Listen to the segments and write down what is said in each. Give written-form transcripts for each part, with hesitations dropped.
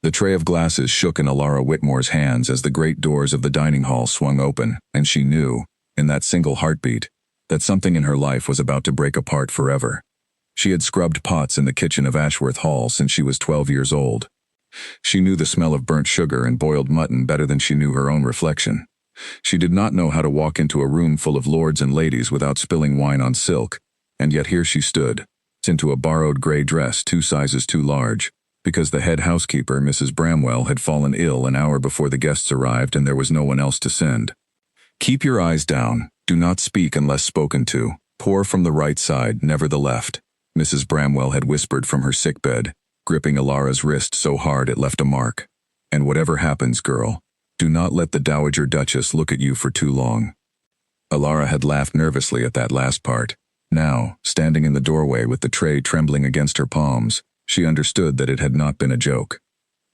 The tray of glasses shook in Alara Whitmore's hands as the great doors of the dining hall swung open, and she knew, in that single heartbeat, that something in her life was about to break apart forever. She had scrubbed pots in the kitchen of Ashworth Hall since she was 12 years old. She knew the smell of burnt sugar and boiled mutton better than she knew her own reflection. She did not know how to walk into a room full of lords and ladies without spilling wine on silk, and yet here she stood, into a borrowed gray dress 2 sizes too large, because the head housekeeper, Mrs. Bramwell, had fallen ill an hour before the guests arrived and there was no one else to send. "Keep your eyes down. Do not speak unless spoken to. Pour from the right side, never the left," Mrs. Bramwell had whispered from her sickbed, gripping Alara's wrist so hard it left a mark. "And whatever happens, girl, do not let the Dowager Duchess look at you for too long." Alara had laughed nervously at that last part. Now, standing in the doorway with the tray trembling against her palms, she understood that it had not been a joke.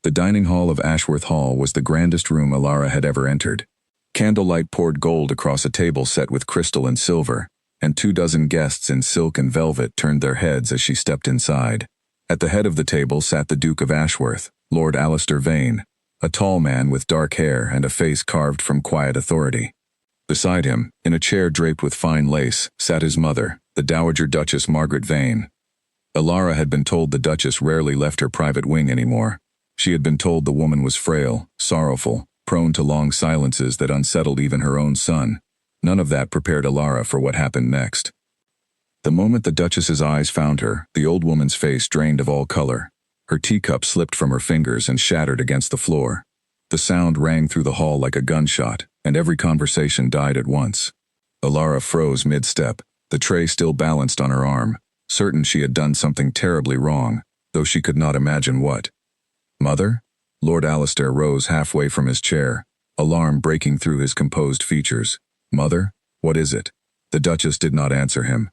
The dining hall of Ashworth Hall was the grandest room Alara had ever entered. Candlelight poured gold across a table set with crystal and silver, and 24 guests in silk and velvet turned their heads as she stepped inside. At the head of the table sat the Duke of Ashworth, Lord Alistair Vane, a tall man with dark hair and a face carved from quiet authority. Beside him, in a chair draped with fine lace, sat his mother, the Dowager Duchess Margaret Vane. Alara had been told the Duchess rarely left her private wing anymore. She had been told the woman was frail, sorrowful, prone to long silences that unsettled even her own son. None of that prepared Alara for what happened next. The moment the Duchess's eyes found her, the old woman's face drained of all color. Her teacup slipped from her fingers and shattered against the floor. The sound rang through the hall like a gunshot, and every conversation died at once. Alara froze mid-step, the tray still balanced on her arm, certain she had done something terribly wrong, though she could not imagine what. "Mother?" Lord Alistair rose halfway from his chair, alarm breaking through his composed features. "Mother? What is it?" The Duchess did not answer him.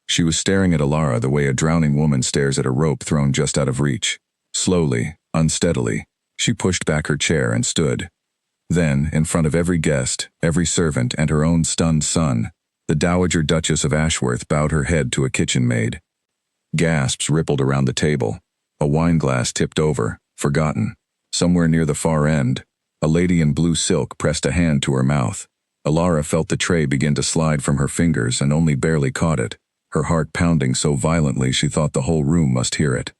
She was staring at Alara the way a drowning woman stares at a rope thrown just out of reach. Slowly, unsteadily, she pushed back her chair and stood. Then, in front of every guest, every servant, and her own stunned son, the Dowager Duchess of Ashworth bowed her head to a kitchen maid. Gasps rippled around the table. A wineglass tipped over, forgotten. Somewhere near the far end, a lady in blue silk pressed a hand to her mouth. Alara felt the tray begin to slide from her fingers and only barely caught it, her heart pounding so violently she thought the whole room must hear it.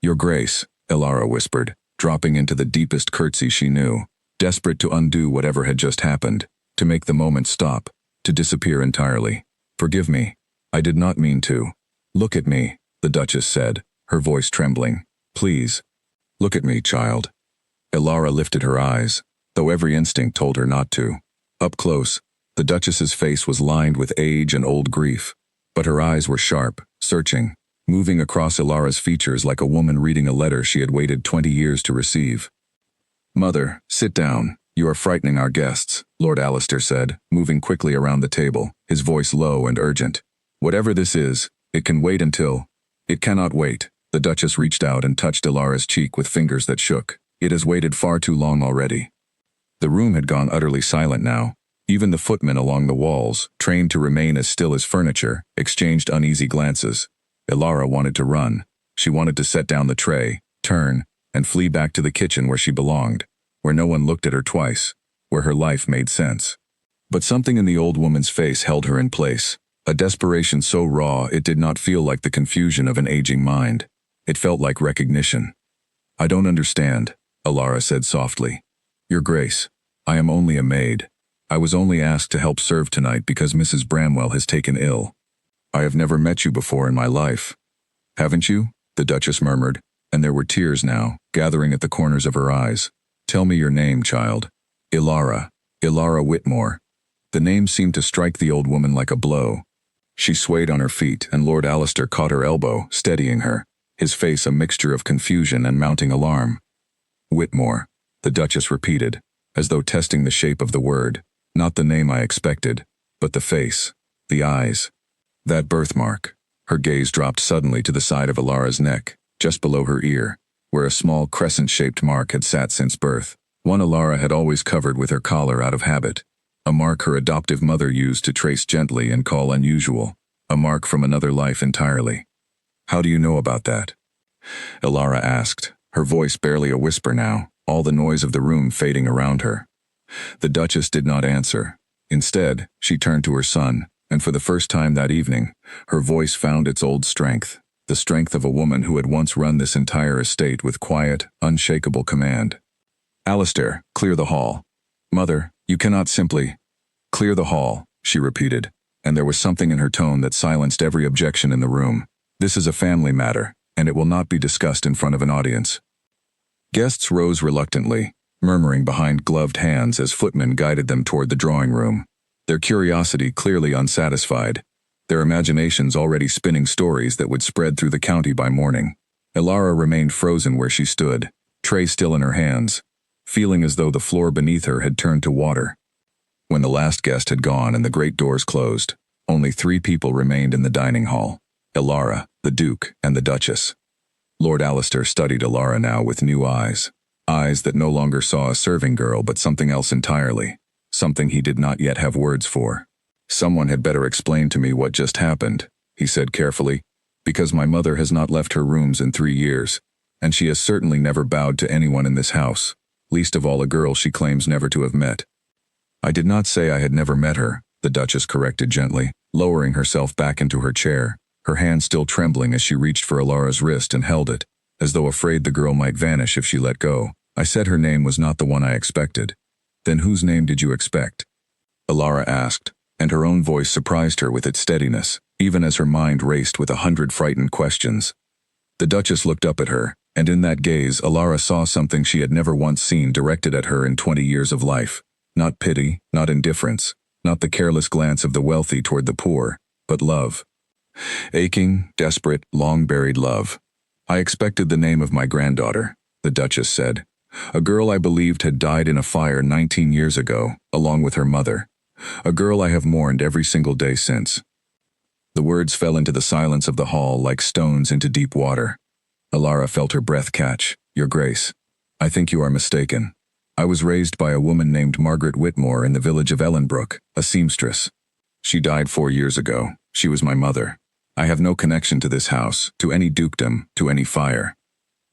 "Your Grace," Alara whispered, dropping into the deepest curtsy she knew, desperate to undo whatever had just happened, to make the moment stop, to disappear entirely. "Forgive me. I did not mean to." "Look at me," the Duchess said, her voice trembling. "Please. Look at me, child." Alara lifted her eyes, though every instinct told her not to. Up close, the Duchess's face was lined with age and old grief, but her eyes were sharp, searching, moving across Alara's features like a woman reading a letter she had waited 20 years to receive. "Mother, sit down. You are frightening our guests," Lord Alistair said, moving quickly around the table, his voice low and urgent. "Whatever this is, it can wait until—" "It cannot wait." The Duchess reached out and touched Alara's cheek with fingers that shook. "It has waited far too long already." The room had gone utterly silent now. Even the footmen along the walls, trained to remain as still as furniture, exchanged uneasy glances. Alara wanted to run. She wanted to set down the tray, turn, and flee back to the kitchen where she belonged, where no one looked at her twice, where her life made sense. But something in the old woman's face held her in place, a desperation so raw it did not feel like the confusion of an aging mind. It felt like recognition. "I don't understand," Alara said softly. "Your Grace, I am only a maid. I was only asked to help serve tonight because Mrs. Bramwell has taken ill. I have never met you before in my life." "Haven't you?" the Duchess murmured, and there were tears now, gathering at the corners of her eyes. "Tell me your name, child." "Alara. Alara Whitmore." The name seemed to strike the old woman like a blow. She swayed on her feet, and Lord Alistair caught her elbow, steadying her, his face a mixture of confusion and mounting alarm. "Whitmore," the Duchess repeated, as though testing the shape of the word. "Not the name I expected, but the face, the eyes. That birthmark." Her gaze dropped suddenly to the side of Alara's neck, just below her ear, where a small crescent-shaped mark had sat since birth. One Alara had always covered with her collar out of habit. A mark her adoptive mother used to trace gently and call unusual. A mark from another life entirely. "How do you know about that?" Alara asked, her voice barely a whisper now, all the noise of the room fading around her. The Duchess did not answer. Instead, she turned to her son, and for the first time that evening, her voice found its old strength, the strength of a woman who had once run this entire estate with quiet, unshakable command. "Alistair, clear the hall." "Mother, you cannot simply—" "Clear the hall," she repeated, and there was something in her tone that silenced every objection in the room. "This is a family matter, and it will not be discussed in front of an audience." Guests rose reluctantly, murmuring behind gloved hands as footmen guided them toward the drawing room, their curiosity clearly unsatisfied, their imaginations already spinning stories that would spread through the county by morning. Ilara remained frozen where she stood, tray still in her hands, feeling as though the floor beneath her had turned to water. When the last guest had gone and the great doors closed, only 3 people remained in the dining hall: Ilara, the Duke, and the Duchess. Lord Alistair studied Ilara now with new eyes that no longer saw a serving girl but something else entirely, something he did not yet have words for. "Someone had better explain to me what just happened," he said carefully, "because my mother has not left her rooms in 3 years, and she has certainly never bowed to anyone in this house, least of all a girl she claims never to have met." "I did not say I had never met her," the Duchess corrected gently, lowering herself back into her chair, her hand still trembling as she reached for Ilara's wrist and held it, as though afraid the girl might vanish if she let go. "I said her name was not the one I expected." "Then whose name did you expect?" Ilara asked, and her own voice surprised her with its steadiness, even as her mind raced with 100 frightened questions. The Duchess looked up at her, and in that gaze Ilara saw something she had never once seen directed at her in 20 years of life. Not pity, not indifference, not the careless glance of the wealthy toward the poor, but love. Aching, desperate, long-buried love. "I expected the name of my granddaughter," the Duchess said. "A girl I believed had died in a fire 19 years ago, along with her mother. A girl I have mourned every single day since." The words fell into the silence of the hall like stones into deep water. Ilara felt her breath catch. "Your Grace, I think you are mistaken. I was raised by a woman named Margaret Whitmore in the village of Ellenbrook, a seamstress. She died 4 years ago. She was my mother. I have no connection to this house, to any dukedom, to any fire."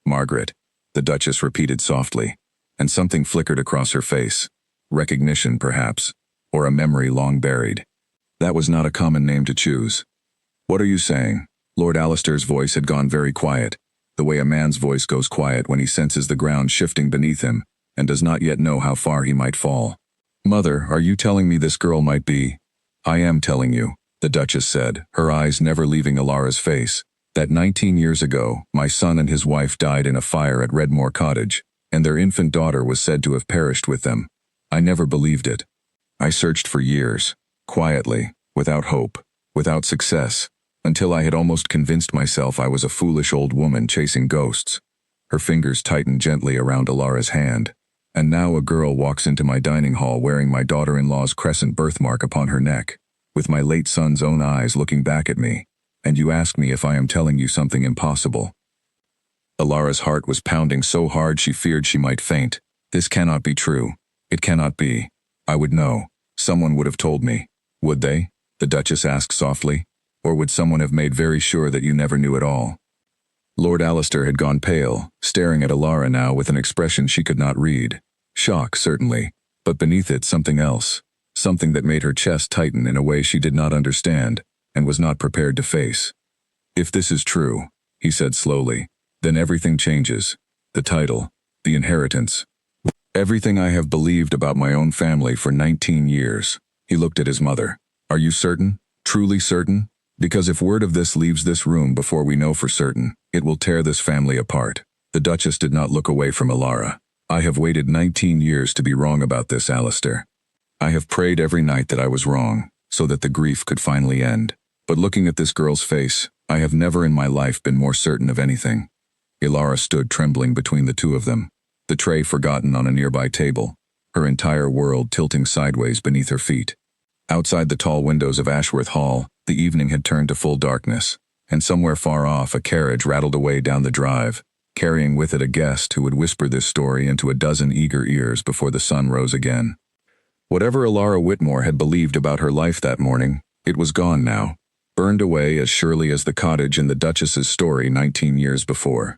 "Margaret," the Duchess repeated softly, and something flickered across her face. Recognition, perhaps, or a memory long buried. That was not a common name to choose. "What are you saying?" Lord Alistair's voice had gone very quiet, the way a man's voice goes quiet when he senses the ground shifting beneath him and does not yet know how far he might fall. "Mother, are you telling me this girl might be—" "I am telling you," the Duchess said, her eyes never leaving Ilara's face, "that 19 years ago, my son and his wife died in a fire at Redmore Cottage, and their infant daughter was said to have perished with them. I never believed it. I searched for years, quietly, without hope, without success, until I had almost convinced myself I was a foolish old woman chasing ghosts." Her fingers tightened gently around Ilara's hand. "And now a girl walks into my dining hall wearing my daughter-in-law's crescent birthmark upon her neck, with my late son's own eyes looking back at me, and you ask me if I am telling you something impossible." Ilara's heart was pounding so hard she feared she might faint. "This cannot be true. It cannot be. I would know. Someone would have told me." "Would they?" the Duchess asked softly. "Or would someone have made very sure that you never knew at all?" Lord Alistair had gone pale, staring at Ilara now with an expression she could not read. Shock, certainly, but beneath it something else, something that made her chest tighten in a way she did not understand and was not prepared to face. "If this is true," he said slowly, "then everything changes. The title, the inheritance. Everything I have believed about my own family for 19 years. He looked at his mother. "Are you certain? Truly certain? Because if word of this leaves this room before we know for certain, it will tear this family apart." The Duchess did not look away from Ilara. "I have waited 19 years to be wrong about this, Alistair. I have prayed every night that I was wrong, so that the grief could finally end. But looking at this girl's face, I have never in my life been more certain of anything." Ilara stood trembling between the two of them, the tray forgotten on a nearby table, her entire world tilting sideways beneath her feet. Outside the tall windows of Ashworth Hall, the evening had turned to full darkness, and somewhere far off a carriage rattled away down the drive, carrying with it a guest who would whisper this story into a dozen eager ears before the sun rose again. Whatever Ilara Whitmore had believed about her life that morning, it was gone now, burned away as surely as the cottage in the Duchess's story 19 years before.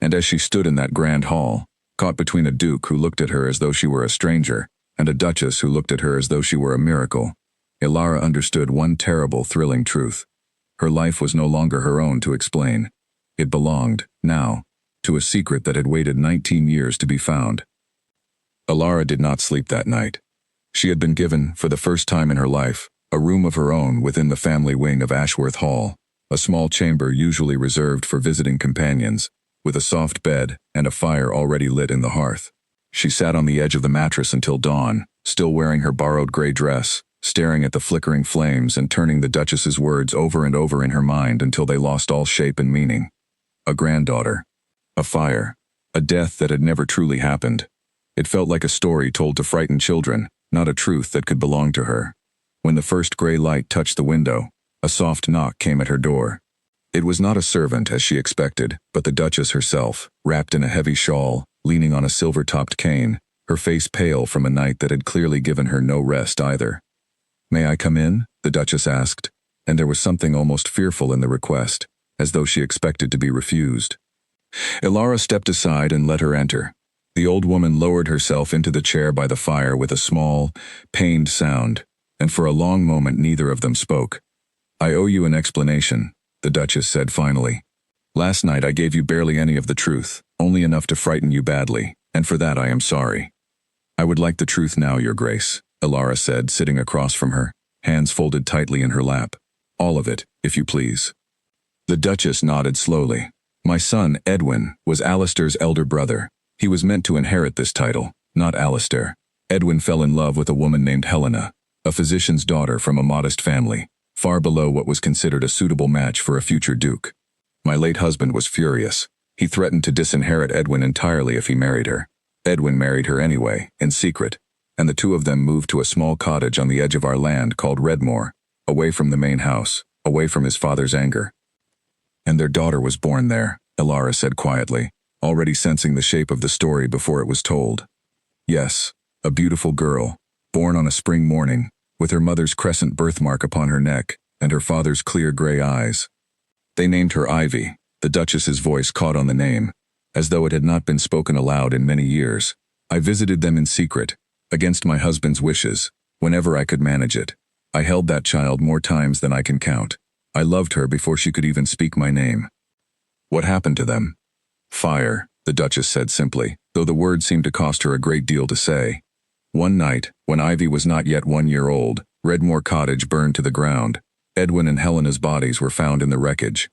And as she stood in that grand hall, caught between a duke who looked at her as though she were a stranger, and a duchess who looked at her as though she were a miracle, Ilara understood one terrible, thrilling truth. Her life was no longer her own to explain. It belonged, now, to a secret that had waited 19 years to be found. Ilara did not sleep that night. She had been given, for the first time in her life, a room of her own within the family wing of Ashworth Hall, a small chamber usually reserved for visiting companions, with a soft bed and a fire already lit in the hearth. She sat on the edge of the mattress until dawn, still wearing her borrowed gray dress, staring at the flickering flames and turning the Duchess's words over and over in her mind until they lost all shape and meaning. A granddaughter. A fire. A death that had never truly happened. It felt like a story told to frighten children, not a truth that could belong to her. When the first gray light touched the window, a soft knock came at her door. It was not a servant, as she expected, but the Duchess herself, wrapped in a heavy shawl, leaning on a silver-topped cane, her face pale from a night that had clearly given her no rest either. "May I come in?" the Duchess asked, and there was something almost fearful in the request, as though she expected to be refused. Ilara stepped aside and let her enter. The old woman lowered herself into the chair by the fire with a small, pained sound, and for a long moment neither of them spoke. "I owe you an explanation," the Duchess said finally. "Last night I gave you barely any of the truth, only enough to frighten you badly, and for that I am sorry." "I would like the truth now, Your Grace," Ilara said, sitting across from her, hands folded tightly in her lap. "All of it, if you please." The Duchess nodded slowly. "My son, Edwin, was Alistair's elder brother. He was meant to inherit this title, not Alistair. Edwin fell in love with a woman named Helena, a physician's daughter from a modest family, far below what was considered a suitable match for a future duke. My late husband was furious. He threatened to disinherit Edwin entirely if he married her. Edwin married her anyway, in secret, and the two of them moved to a small cottage on the edge of our land called Redmore, away from the main house, away from his father's anger. And their daughter was born there," Ilara said quietly, already sensing the shape of the story before it was told. "Yes, a beautiful girl, born on a spring morning, with her mother's crescent birthmark upon her neck and her father's clear gray eyes. They named her Ivy." The Duchess's voice caught on the name, as though it had not been spoken aloud in many years. "I visited them in secret, against my husband's wishes, whenever I could manage it. I held that child more times than I can count. I loved her before she could even speak my name." "What happened to them?" "Fire," the Duchess said simply, though the word seemed to cost her a great deal to say. "One night, when Ivy was not yet 1 year old, Redmore Cottage burned to the ground. Edwin and Helena's bodies were found in the wreckage.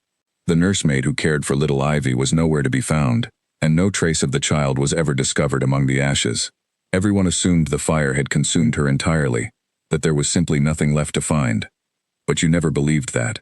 The nursemaid who cared for little Ivy was nowhere to be found, and no trace of the child was ever discovered among the ashes. Everyone assumed the fire had consumed her entirely, that there was simply nothing left to find. But you never believed that."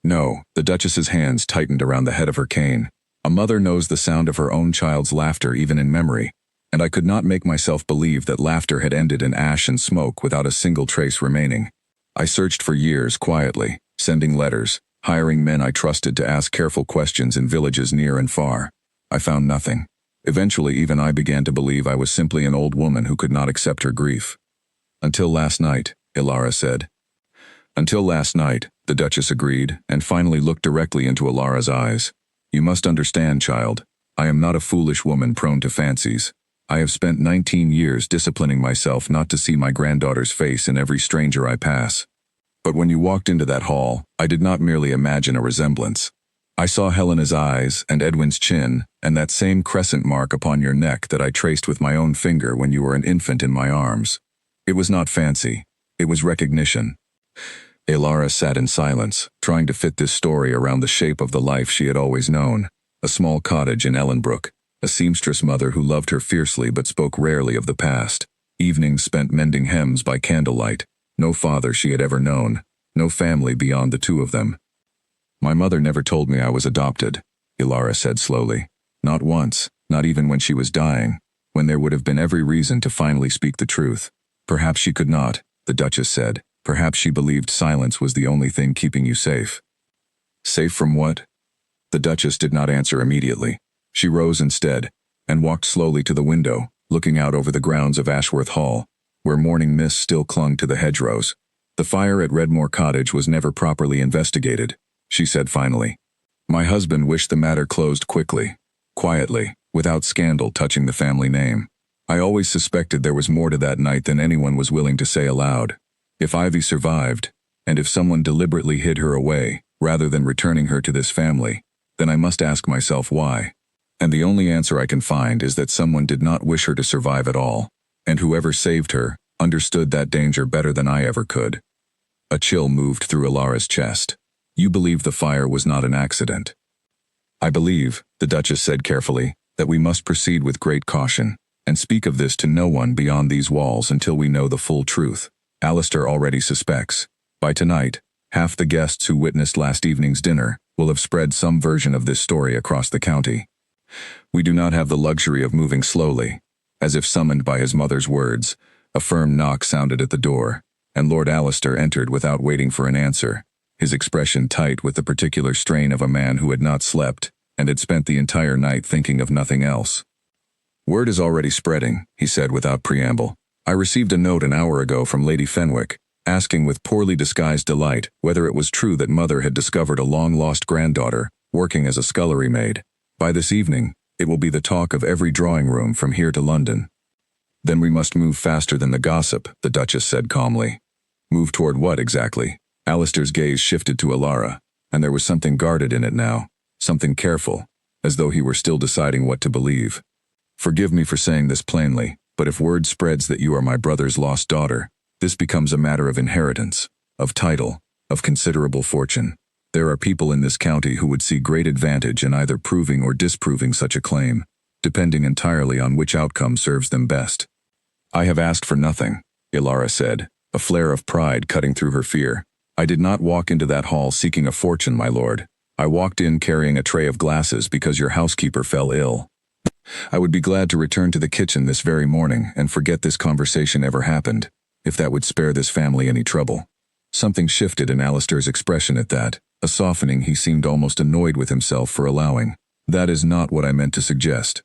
"No," the Duchess's hands tightened around the head of her cane. "A mother knows the sound of her own child's laughter even in memory, and I could not make myself believe that laughter had ended in ash and smoke without a single trace remaining. I searched for years quietly, sending letters, hiring men I trusted to ask careful questions in villages near and far. I found nothing. Eventually even I began to believe I was simply an old woman who could not accept her grief." "Until last night," Ilara said. "Until last night," the Duchess agreed, and finally looked directly into Ilara's eyes. "You must understand, child. I am not a foolish woman prone to fancies. I have spent 19 years disciplining myself not to see my granddaughter's face in every stranger I pass. But when you walked into that hall, I did not merely imagine a resemblance. I saw Helena's eyes and Edwin's chin, and that same crescent mark upon your neck that I traced with my own finger when you were an infant in my arms. It was not fancy. It was recognition." Ilara sat in silence, trying to fit this story around the shape of the life she had always known. A small cottage in Ellenbrook, a seamstress mother who loved her fiercely but spoke rarely of the past, evenings spent mending hems by candlelight, no father she had ever known, no family beyond the two of them. "My mother never told me I was adopted," Ilara said slowly. "Not once, not even when she was dying, when there would have been every reason to finally speak the truth. Perhaps she could not," the Duchess said. "Perhaps she believed silence was the only thing keeping you safe." "Safe from what?" The Duchess did not answer immediately. She rose instead, and walked slowly to the window, looking out over the grounds of Ashworth Hall, where morning mist still clung to the hedgerows. "The fire at Redmore Cottage was never properly investigated," she said finally. "My husband wished the matter closed quickly. quietly, without scandal touching the family name. I always suspected there was more to that night than anyone was willing to say aloud. If Ivy survived, and if someone deliberately hid her away, rather than returning her to this family, then I must ask myself why. And the only answer I can find is that someone did not wish her to survive at all, and whoever saved her understood that danger better than I ever could. A chill moved through Alara's chest. You believe the fire was not an accident. I believe, the Duchess said carefully, that we must proceed with great caution, and speak of this to no one beyond these walls until we know the full truth. Alistair already suspects. By tonight, half the guests who witnessed last evening's dinner will have spread some version of this story across the county. We do not have the luxury of moving slowly. As if summoned by his mother's words, a firm knock sounded at the door, and Lord Alistair entered without waiting for an answer, his expression tight with the particular strain of a man who had not slept and had spent the entire night thinking of nothing else. Word is already spreading, he said without preamble. I received a note an hour ago from Lady Fenwick, asking with poorly disguised delight whether it was true that Mother had discovered a long-lost granddaughter working as a scullery maid. By this evening, it will be the talk of every drawing room from here to London. Then we must move faster than the gossip, the Duchess said calmly. Move toward what exactly? Alistair's gaze shifted to Alara, and there was something guarded in it now, something careful, as though he were still deciding what to believe. Forgive me for saying this plainly, but if word spreads that you are my brother's lost daughter, this becomes a matter of inheritance, of title, of considerable fortune. There are people in this county who would see great advantage in either proving or disproving such a claim, depending entirely on which outcome serves them best. I have asked for nothing, Alara said, a flare of pride cutting through her fear. I did not walk into that hall seeking a fortune, my lord. I walked in carrying a tray of glasses because your housekeeper fell ill. I would be glad to return to the kitchen this very morning and forget this conversation ever happened, if that would spare this family any trouble. Something shifted in Alistair's expression at that, a softening he seemed almost annoyed with himself for allowing. That is not what I meant to suggest.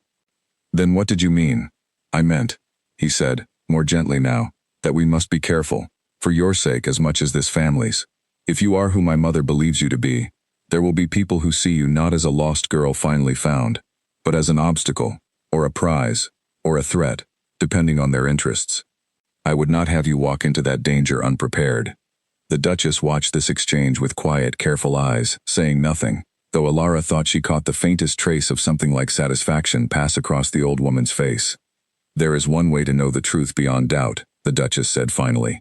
Then what did you mean? I meant, he said, more gently now, that we must be careful, for your sake as much as this family's. If you are who my mother believes you to be, there will be people who see you not as a lost girl finally found, but as an obstacle, or a prize, or a threat, depending on their interests. I would not have you walk into that danger unprepared. The Duchess watched this exchange with quiet, careful eyes, saying nothing, though Alara thought she caught the faintest trace of something like satisfaction pass across the old woman's face. There is one way to know the truth beyond doubt, the Duchess said finally.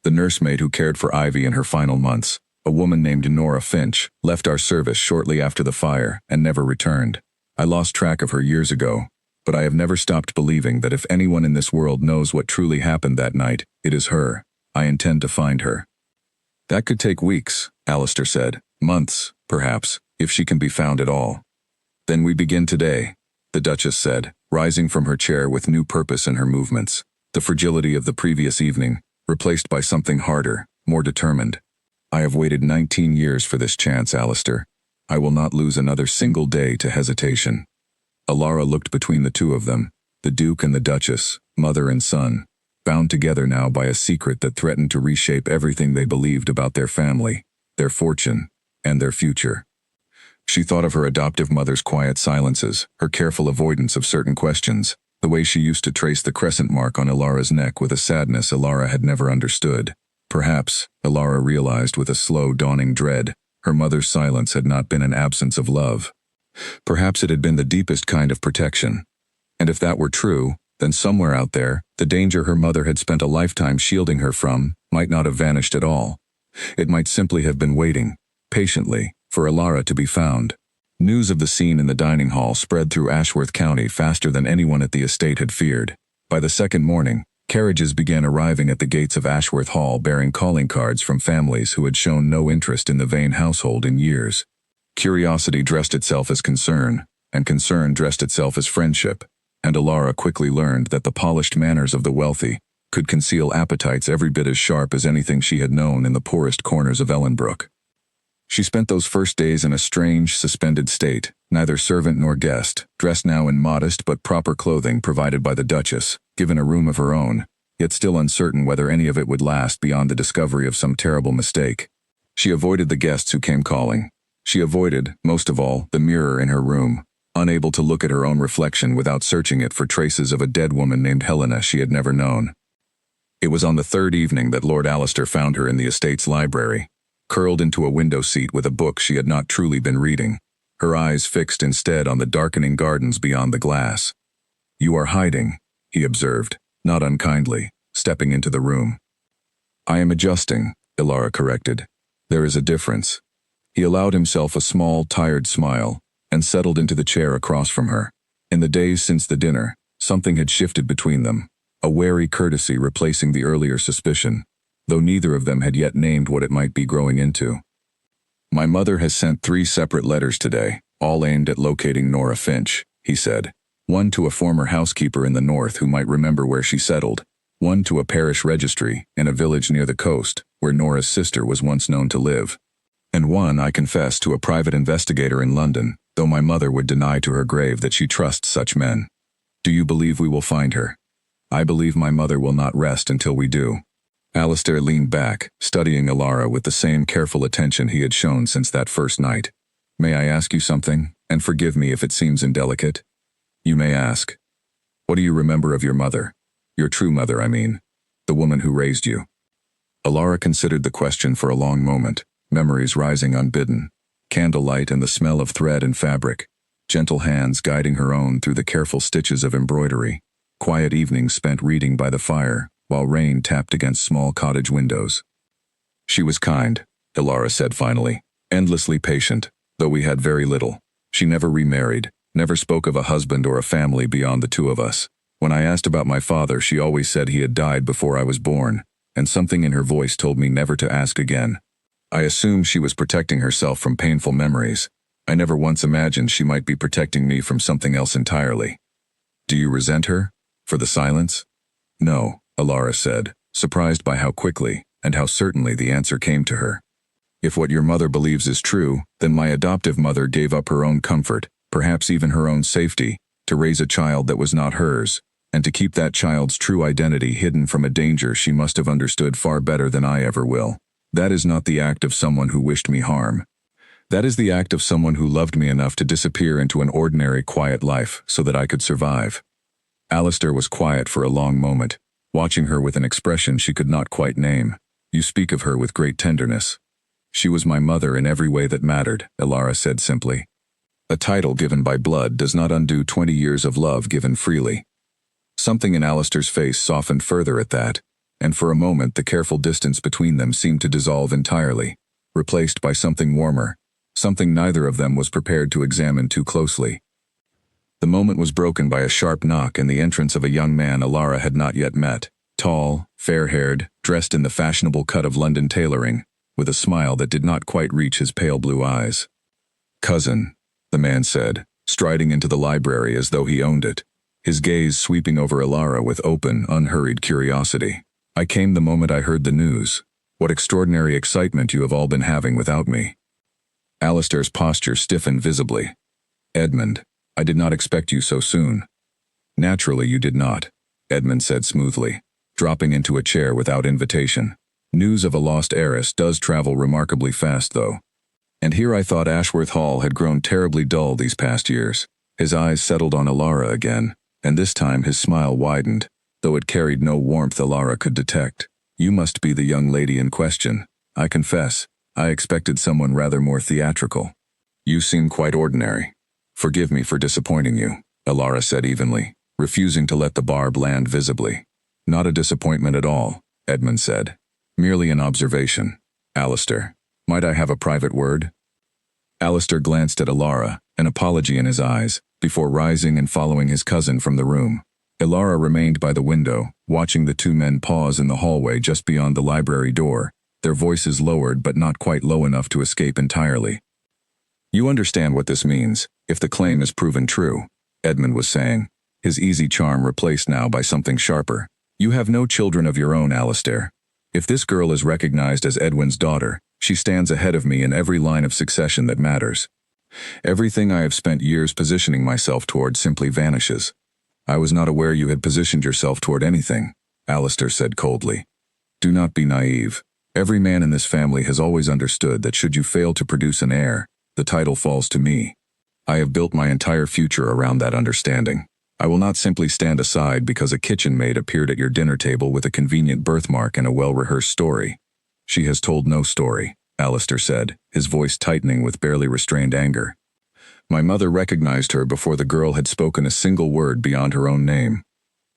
The nursemaid who cared for Ivy in her final months, a woman named Nora Finch, left our service shortly after the fire and never returned. I lost track of her years ago, but I have never stopped believing that if anyone in this world knows what truly happened that night, it is her. I intend to find her. That could take weeks, Alistair said. Months, perhaps, if she can be found at all. Then we begin today, the Duchess said, rising from her chair with new purpose in her movements. The fragility of the previous evening, replaced by something harder, more determined. I have waited 19 years for this chance, Alistair. I will not lose another single day to hesitation. Alara looked between the two of them, the Duke and the Duchess, mother and son, bound together now by a secret that threatened to reshape everything they believed about their family, their fortune, and their future. She thought of her adoptive mother's quiet silences, her careful avoidance of certain questions, the way she used to trace the crescent mark on Alara's neck with a sadness Alara had never understood. Perhaps, Alara realized with a slow dawning dread, her mother's silence had not been an absence of love. Perhaps it had been the deepest kind of protection. And if that were true, then somewhere out there, the danger her mother had spent a lifetime shielding her from might not have vanished at all. It might simply have been waiting, patiently, for Alara to be found. News of the scene in the dining hall spread through Ashworth County faster than anyone at the estate had feared. By the second morning, carriages began arriving at the gates of Ashworth Hall bearing calling cards from families who had shown no interest in the Vane household in years. Curiosity dressed itself as concern, and concern dressed itself as friendship, and Alara quickly learned that the polished manners of the wealthy could conceal appetites every bit as sharp as anything she had known in the poorest corners of Ellenbrook. She spent those first days in a strange, suspended state, neither servant nor guest, dressed now in modest but proper clothing provided by the Duchess, given a room of her own, yet still uncertain whether any of it would last beyond the discovery of some terrible mistake. She avoided the guests who came calling. She avoided, most of all, the mirror in her room, unable to look at her own reflection without searching it for traces of a dead woman named Helena she had never known. It was on the third evening that Lord Alistair found her in the estate's library, curled into a window seat with a book she had not truly been reading, her eyes fixed instead on the darkening gardens beyond the glass. "You are hiding," he observed, not unkindly, stepping into the room. "I am adjusting," Ilara corrected. "There is a difference." He allowed himself a small, tired smile, and settled into the chair across from her. In the days since the dinner, something had shifted between them, a wary courtesy replacing the earlier suspicion, though neither of them had yet named what it might be growing into. "My mother has sent 3 separate letters today, all aimed at locating Nora Finch," he said. "One to a former housekeeper in the north who might remember where she settled, one to a parish registry in a village near the coast where Nora's sister was once known to live, and one, I confess, to a private investigator in London, though my mother would deny to her grave that she trusts such men. Do you believe we will find her? I believe my mother will not rest until we do." Alistair leaned back, studying Ilara with the same careful attention he had shown since that first night. "May I ask you something, and forgive me if it seems indelicate?" "You may ask. What do you remember of your mother? Your true mother, I mean. The woman who raised you." Ilara considered the question for a long moment, memories rising unbidden. Candlelight and the smell of thread and fabric. Gentle hands guiding her own through the careful stitches of embroidery. Quiet evenings spent reading by the fire, while rain tapped against small cottage windows. "She was kind," Ilara said finally, "endlessly patient, though we had very little. She never remarried, never spoke of a husband or a family beyond the 2 of us. When I asked about my father, she always said he had died before I was born, and something in her voice told me never to ask again. I assumed she was protecting herself from painful memories. I never once imagined she might be protecting me from something else entirely." "Do you resent her? For the silence?" "No," Ilara said, surprised by how quickly and how certainly the answer came to her. "If what your mother believes is true, then my adoptive mother gave up her own comfort, perhaps even her own safety, to raise a child that was not hers, and to keep that child's true identity hidden from a danger she must have understood far better than I ever will. That is not the act of someone who wished me harm. That is the act of someone who loved me enough to disappear into an ordinary, quiet life so that I could survive." Alistair was quiet for a long moment, watching her with an expression she could not quite name. "You speak of her with great tenderness." "She was my mother in every way that mattered," Ilara said simply. "A title given by blood does not undo 20 years of love given freely." Something in Alistair's face softened further at that, and for a moment the careful distance between them seemed to dissolve entirely, replaced by something warmer, something neither of them was prepared to examine too closely. The moment was broken by a sharp knock and the entrance of a young man Ilara had not yet met, tall, fair-haired, dressed in the fashionable cut of London tailoring, with a smile that did not quite reach his pale blue eyes. "Cousin," the man said, striding into the library as though he owned it, his gaze sweeping over Ilara with open, unhurried curiosity. "I came the moment I heard the news. What extraordinary excitement you have all been having without me." Alistair's posture stiffened visibly. "Edmund, I did not expect you so soon." "Naturally you did not," Edmund said smoothly, dropping into a chair without invitation. "News of a lost heiress does travel remarkably fast, though. And here I thought Ashworth Hall had grown terribly dull these past years." His eyes settled on Ilara again, and this time his smile widened, though it carried no warmth Ilara could detect. "You must be the young lady in question. I confess, I expected someone rather more theatrical. You seem quite ordinary. Forgive me for disappointing you," Ilara said evenly, refusing to let the barb land visibly. "Not a disappointment at all," Edmund said. "Merely an observation. Alistair, might I have a private word?" Alistair glanced at Ilara, an apology in his eyes, before rising and following his cousin from the room. Ilara remained by the window, watching the 2 men pause in the hallway just beyond the library door, their voices lowered but not quite low enough to escape entirely. "You understand what this means, if the claim is proven true," Edmund was saying, his easy charm replaced now by something sharper. "You have no children of your own, Alistair. If this girl is recognized as Edwin's daughter, she stands ahead of me in every line of succession that matters. Everything I have spent years positioning myself toward simply vanishes." "I was not aware you had positioned yourself toward anything," Alistair said coldly. "Do not be naive. Every man in this family has always understood that should you fail to produce an heir, the title falls to me. I have built my entire future around that understanding. I will not simply stand aside because a kitchen maid appeared at your dinner table with a convenient birthmark and a well-rehearsed story. She has told no story, Alistair said, his voice tightening with barely restrained anger. My mother recognized her before the girl had spoken a single word beyond her own name.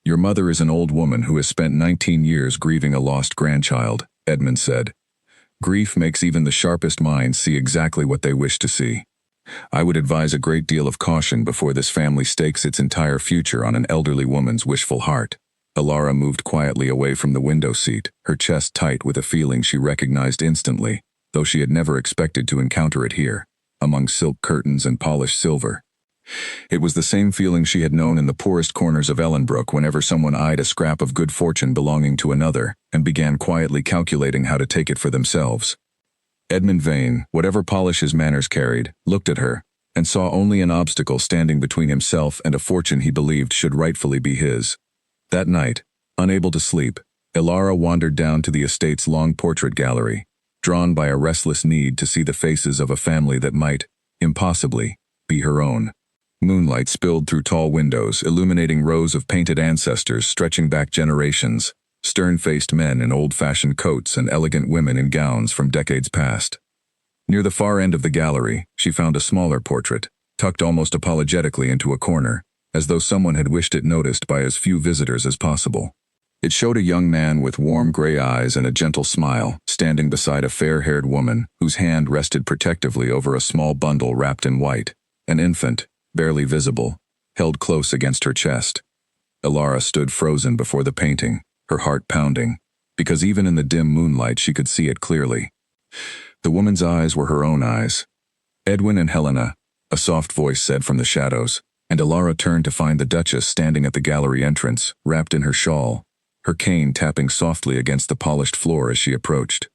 Your mother is an old woman who has spent 19 years grieving a lost grandchild, Edmund said. Grief makes even the sharpest minds see exactly what they wish to see. I would advise a great deal of caution before this family stakes its entire future on an elderly woman's wishful heart. Alara moved quietly away from the window seat, her chest tight with a feeling she recognized instantly, though she had never expected to encounter it here, among silk curtains and polished silver. It was the same feeling she had known in the poorest corners of Ellenbrook whenever someone eyed a scrap of good fortune belonging to another and began quietly calculating how to take it for themselves. Edmund Vane, whatever polish his manners carried, looked at her, and saw only an obstacle standing between himself and a fortune he believed should rightfully be his. That night, unable to sleep, Alara wandered down to the estate's long portrait gallery, drawn by a restless need to see the faces of a family that might, impossibly, be her own. Moonlight spilled through tall windows, illuminating rows of painted ancestors stretching back generations, stern-faced men in old-fashioned coats and elegant women in gowns from decades past. Near the far end of the gallery, she found a smaller portrait, tucked almost apologetically into a corner, as though someone had wished it noticed by as few visitors as possible. It showed a young man with warm gray eyes and a gentle smile, standing beside a fair-haired woman whose hand rested protectively over a small bundle wrapped in white, an infant, barely visible, held close against her chest. Alara stood frozen before the painting, her heart pounding, because even in the dim moonlight she could see it clearly. The woman's eyes were her own eyes. Edwin and Helena, a soft voice said from the shadows, and Alara turned to find the Duchess standing at the gallery entrance, wrapped in her shawl, her cane tapping softly against the polished floor as she approached.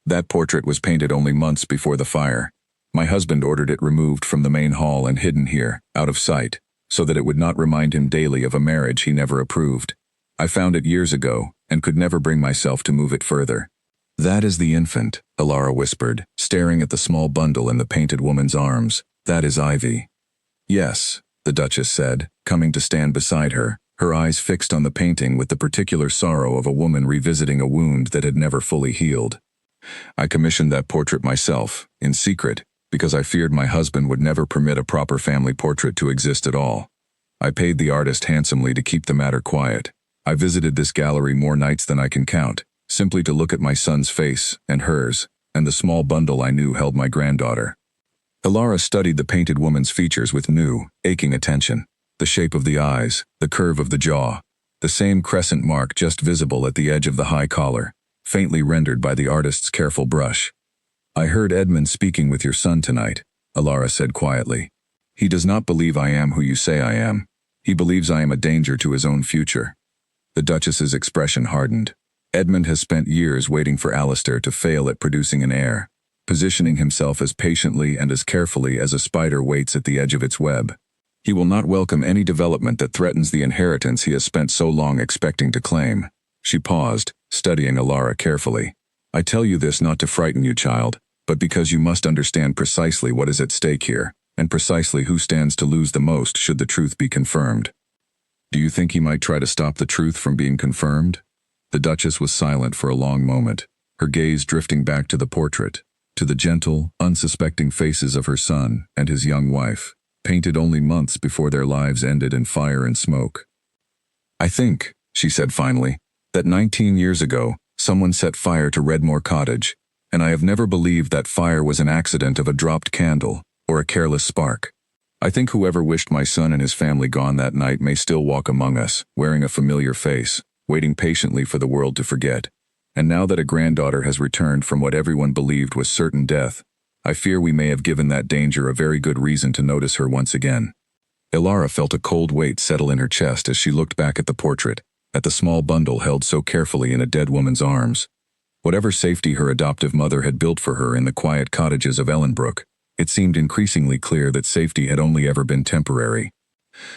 That portrait was painted only months before the fire. My husband ordered it removed from the main hall and hidden here, out of sight, so that it would not remind him daily of a marriage he never approved. I found it years ago, and could never bring myself to move it further. That is the infant, Alara whispered, staring at the small bundle in the painted woman's arms. That is Ivy. Yes, the Duchess said, coming to stand beside her, her eyes fixed on the painting with the particular sorrow of a woman revisiting a wound that had never fully healed. I commissioned that portrait myself, in secret, because I feared my husband would never permit a proper family portrait to exist at all. I paid the artist handsomely to keep the matter quiet. I visited this gallery more nights than I can count, simply to look at my son's face, and hers, and the small bundle I knew held my granddaughter. Alara studied the painted woman's features with new, aching attention. The shape of the eyes, the curve of the jaw, the same crescent mark just visible at the edge of the high collar, faintly rendered by the artist's careful brush. I heard Edmund speaking with your son tonight, Alara said quietly. He does not believe I am who you say I am. He believes I am a danger to his own future. The Duchess's expression hardened. Edmund has spent years waiting for Alistair to fail at producing an heir, positioning himself as patiently and as carefully as a spider waits at the edge of its web. He will not welcome any development that threatens the inheritance he has spent so long expecting to claim. She paused, studying Alara carefully. I tell you this not to frighten you, child, but because you must understand precisely what is at stake here, and precisely who stands to lose the most should the truth be confirmed. Do you think he might try to stop the truth from being confirmed? The Duchess was silent for a long moment, her gaze drifting back to the portrait, to the gentle, unsuspecting faces of her son and his young wife, painted only months before their lives ended in fire and smoke. I think, she said finally, that 19 years ago, someone set fire to Redmore Cottage, and I have never believed that fire was an accident of a dropped candle or a careless spark. I think whoever wished my son and his family gone that night may still walk among us, wearing a familiar face, waiting patiently for the world to forget. And now that a granddaughter has returned from what everyone believed was certain death, I fear we may have given that danger a very good reason to notice her once again. Alara felt a cold weight settle in her chest as she looked back at the portrait, at the small bundle held so carefully in a dead woman's arms. Whatever safety her adoptive mother had built for her in the quiet cottages of Ellenbrook, it seemed increasingly clear that safety had only ever been temporary.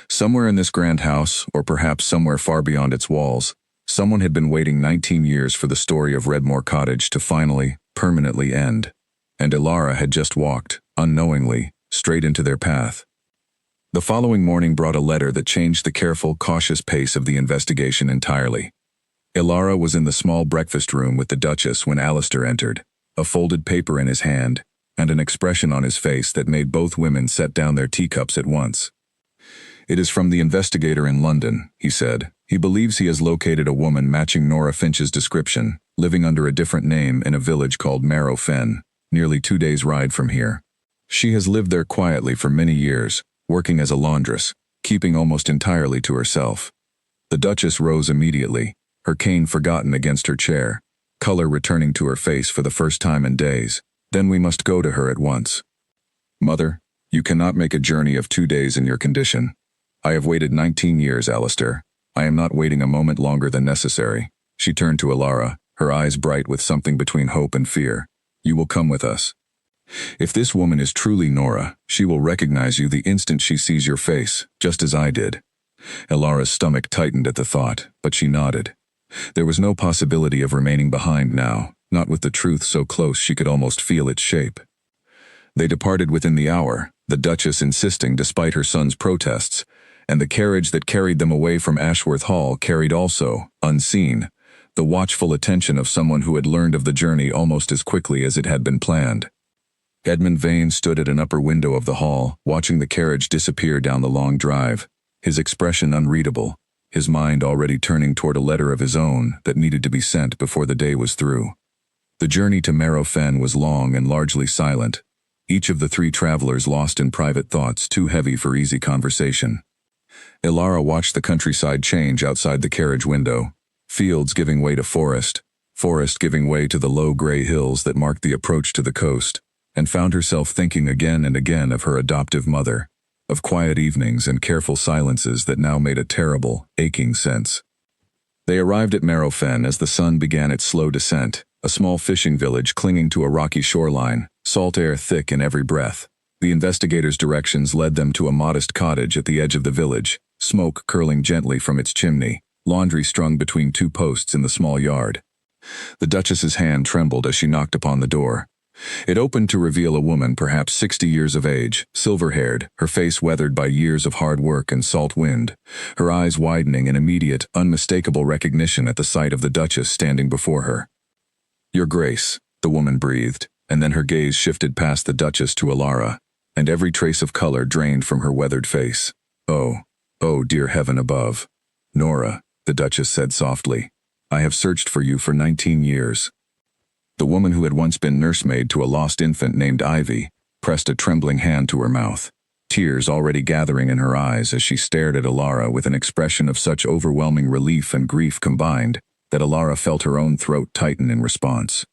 Somewhere in this grand house, or perhaps somewhere far beyond its walls, someone had been waiting 19 years for the story of Redmore Cottage to finally, permanently end. And Alara had just walked, unknowingly, straight into their path. The following morning brought a letter that changed the careful, cautious pace of the investigation entirely. Ilara was in the small breakfast room with the Duchess when Alistair entered, a folded paper in his hand, and an expression on his face that made both women set down their teacups at once. "It is from the investigator in London," he said. "He believes he has located a woman matching Nora Finch's description, living under a different name in a village called Marrow Fen, nearly 2 days' ride from here. She has lived there quietly for many years, working as a laundress, keeping almost entirely to herself." The Duchess rose immediately, her cane forgotten against her chair, color returning to her face for the first time in days. "Then we must go to her at once." "Mother, you cannot make a journey of 2 days in your condition. I have waited 19 years, Alistair. I am not waiting a moment longer than necessary." She turned to Ilara, her eyes bright with something between hope and fear. "You will come with us. If this woman is truly Nora, she will recognize you the instant she sees your face, just as I did." Ilara's stomach tightened at the thought, but she nodded. There was no possibility of remaining behind now, not with the truth so close she could almost feel its shape. They departed within the hour, the Duchess insisting despite her son's protests, and the carriage that carried them away from Ashworth Hall carried also, unseen, the watchful attention of someone who had learned of the journey almost as quickly as it had been planned. Edmund Vane stood at an upper window of the hall, watching the carriage disappear down the long drive, his expression unreadable, his mind already turning toward a letter of his own that needed to be sent before the day was through. The journey to Marrow Fen was long and largely silent, each of the three travelers lost in private thoughts too heavy for easy conversation. Ilara watched the countryside change outside the carriage window, fields giving way to forest, forest giving way to the low gray hills that marked the approach to the coast, and found herself thinking again and again of her adoptive mother, of quiet evenings and careful silences that now made a terrible, aching sense. They arrived at Marrow Fen as the sun began its slow descent, a small fishing village clinging to a rocky shoreline, salt air thick in every breath. The investigators' directions led them to a modest cottage at the edge of the village, smoke curling gently from its chimney, laundry strung between 2 posts in the small yard. The Duchess's hand trembled as she knocked upon the door. It opened to reveal a woman perhaps 60 years of age, silver-haired, her face weathered by years of hard work and salt wind, her eyes widening in immediate, unmistakable recognition at the sight of the Duchess standing before her. "Your Grace," the woman breathed, and then her gaze shifted past the Duchess to Ilara, and every trace of color drained from her weathered face. Oh, dear heaven above." "Nora," the Duchess said softly, "I have searched for you for 19 years." The woman who had once been nursemaid to a lost infant named Ivy pressed a trembling hand to her mouth, tears already gathering in her eyes as she stared at Ilara with an expression of such overwhelming relief and grief combined that Ilara felt her own throat tighten in response.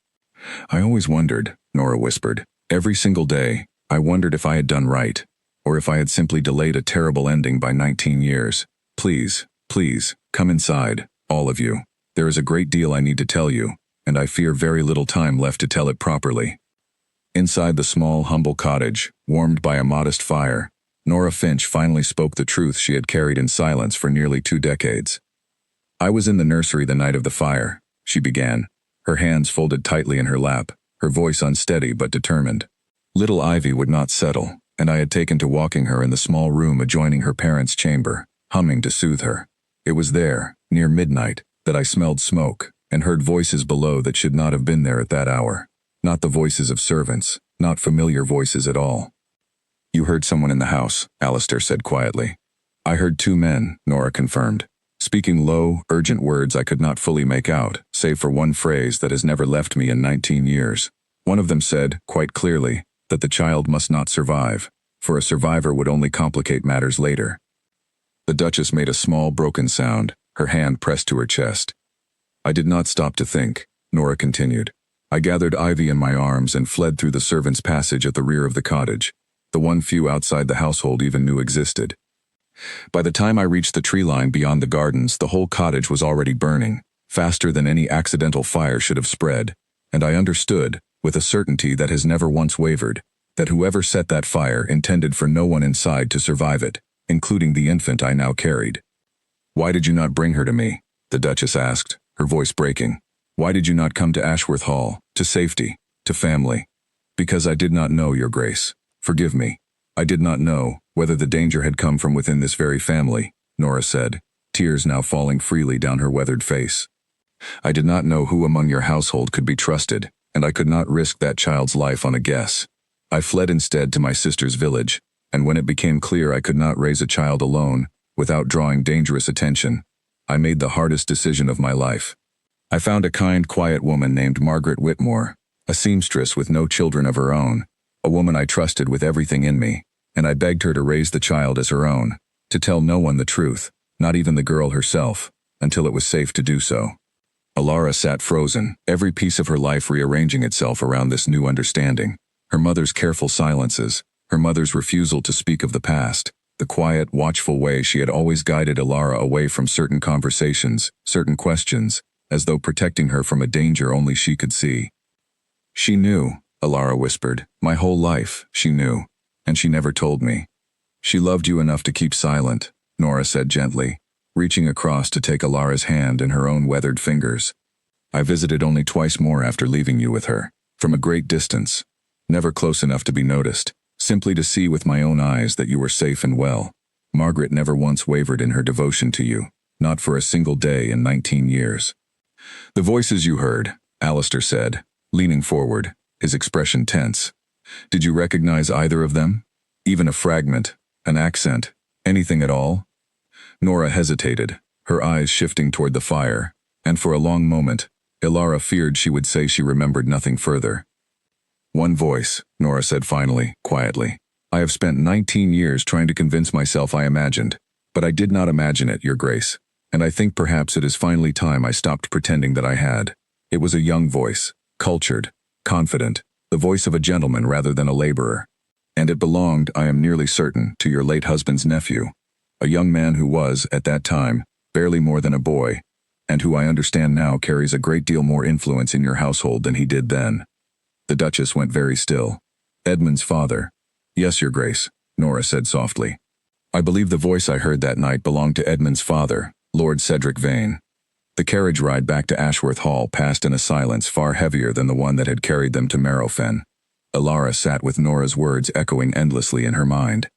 "I always wondered," Nora whispered. "Every single day, I wondered if I had done right, or if I had simply delayed a terrible ending by 19 years. Please, come inside, all of you. There is a great deal I need to tell you, and I fear very little time left to tell it properly." Inside the small, humble cottage, warmed by a modest fire, Nora Finch finally spoke the truth she had carried in silence for nearly 2 decades. "I was in the nursery the night of the fire," she began, her hands folded tightly in her lap, her voice unsteady but determined. "Little Ivy would not settle, and I had taken to walking her in the small room adjoining her parents' chamber, humming to soothe her. It was there, near midnight, that I smelled smoke, and heard voices below that should not have been there at that hour. Not the voices of servants, not familiar voices at all." "You heard someone in the house," Alistair said quietly. "I heard 2 men," Nora confirmed, speaking low, urgent words I could not fully make out, save for one phrase that has never left me in 19 years. One of them said, quite clearly, that the child must not survive, for a survivor would only complicate matters later. The Duchess made a small, broken sound, her hand pressed to her chest. "I did not stop to think," Nora continued. "I gathered Ivy in my arms and fled through the servants' passage at the rear of the cottage, the one few outside the household even knew existed. By the time I reached the tree line beyond the gardens, the whole cottage was already burning, faster than any accidental fire should have spread, and I understood, with a certainty that has never once wavered, that whoever set that fire intended for no one inside to survive it, including the infant I now carried." "Why did you not bring her to me?" the Duchess asked, her voice breaking. "Why did you not come to Ashworth Hall, to safety, to family?" "Because I did not know, Your Grace. Forgive me. I did not know," Whether the danger had come from within this very family, Nora said, tears now falling freely down her weathered face. I did not know who among your household could be trusted, and I could not risk that child's life on a guess. I fled instead to my sister's village, and when it became clear I could not raise a child alone, without drawing dangerous attention, I made the hardest decision of my life. I found a kind, quiet woman named Margaret Whitmore, a seamstress with no children of her own, a woman I trusted with everything in me, and I begged her to raise the child as her own, to tell no one the truth, not even the girl herself, until it was safe to do so. Alara sat frozen, every piece of her life rearranging itself around this new understanding. Her mother's careful silences, her mother's refusal to speak of the past, the quiet, watchful way she had always guided Alara away from certain conversations, certain questions, as though protecting her from a danger only she could see. She knew, Alara whispered, my whole life, she knew, and she never told me. She loved you enough to keep silent, Nora said gently, reaching across to take Alara's hand in her own weathered fingers. I visited only twice more after leaving you with her, from a great distance, never close enough to be noticed, simply to see with my own eyes that you were safe and well. Margaret never once wavered in her devotion to you, not for a single day in 19 years. The voices you heard, Alistair said, leaning forward, his expression tense. Did you recognize either of them? Even a fragment, an accent, anything at all? Nora hesitated, her eyes shifting toward the fire, and for a long moment, Alara feared she would say she remembered nothing further. One voice, Nora said finally, quietly. I have spent 19 years trying to convince myself I imagined, but I did not imagine it, Your Grace, and I think perhaps it is finally time I stopped pretending that I had. It was a young voice, cultured, confident, the voice of a gentleman rather than a laborer. And it belonged, I am nearly certain, to your late husband's nephew, a young man who was, at that time, barely more than a boy, and who I understand now carries a great deal more influence in your household than he did then. The Duchess went very still. Edmund's father. Yes, Your Grace, Nora said softly. I believe the voice I heard that night belonged to Edmund's father, Lord Cedric Vane. The carriage ride back to Ashworth Hall passed in a silence far heavier than the one that had carried them to Marrowfen. Alara sat with Nora's words echoing endlessly in her mind.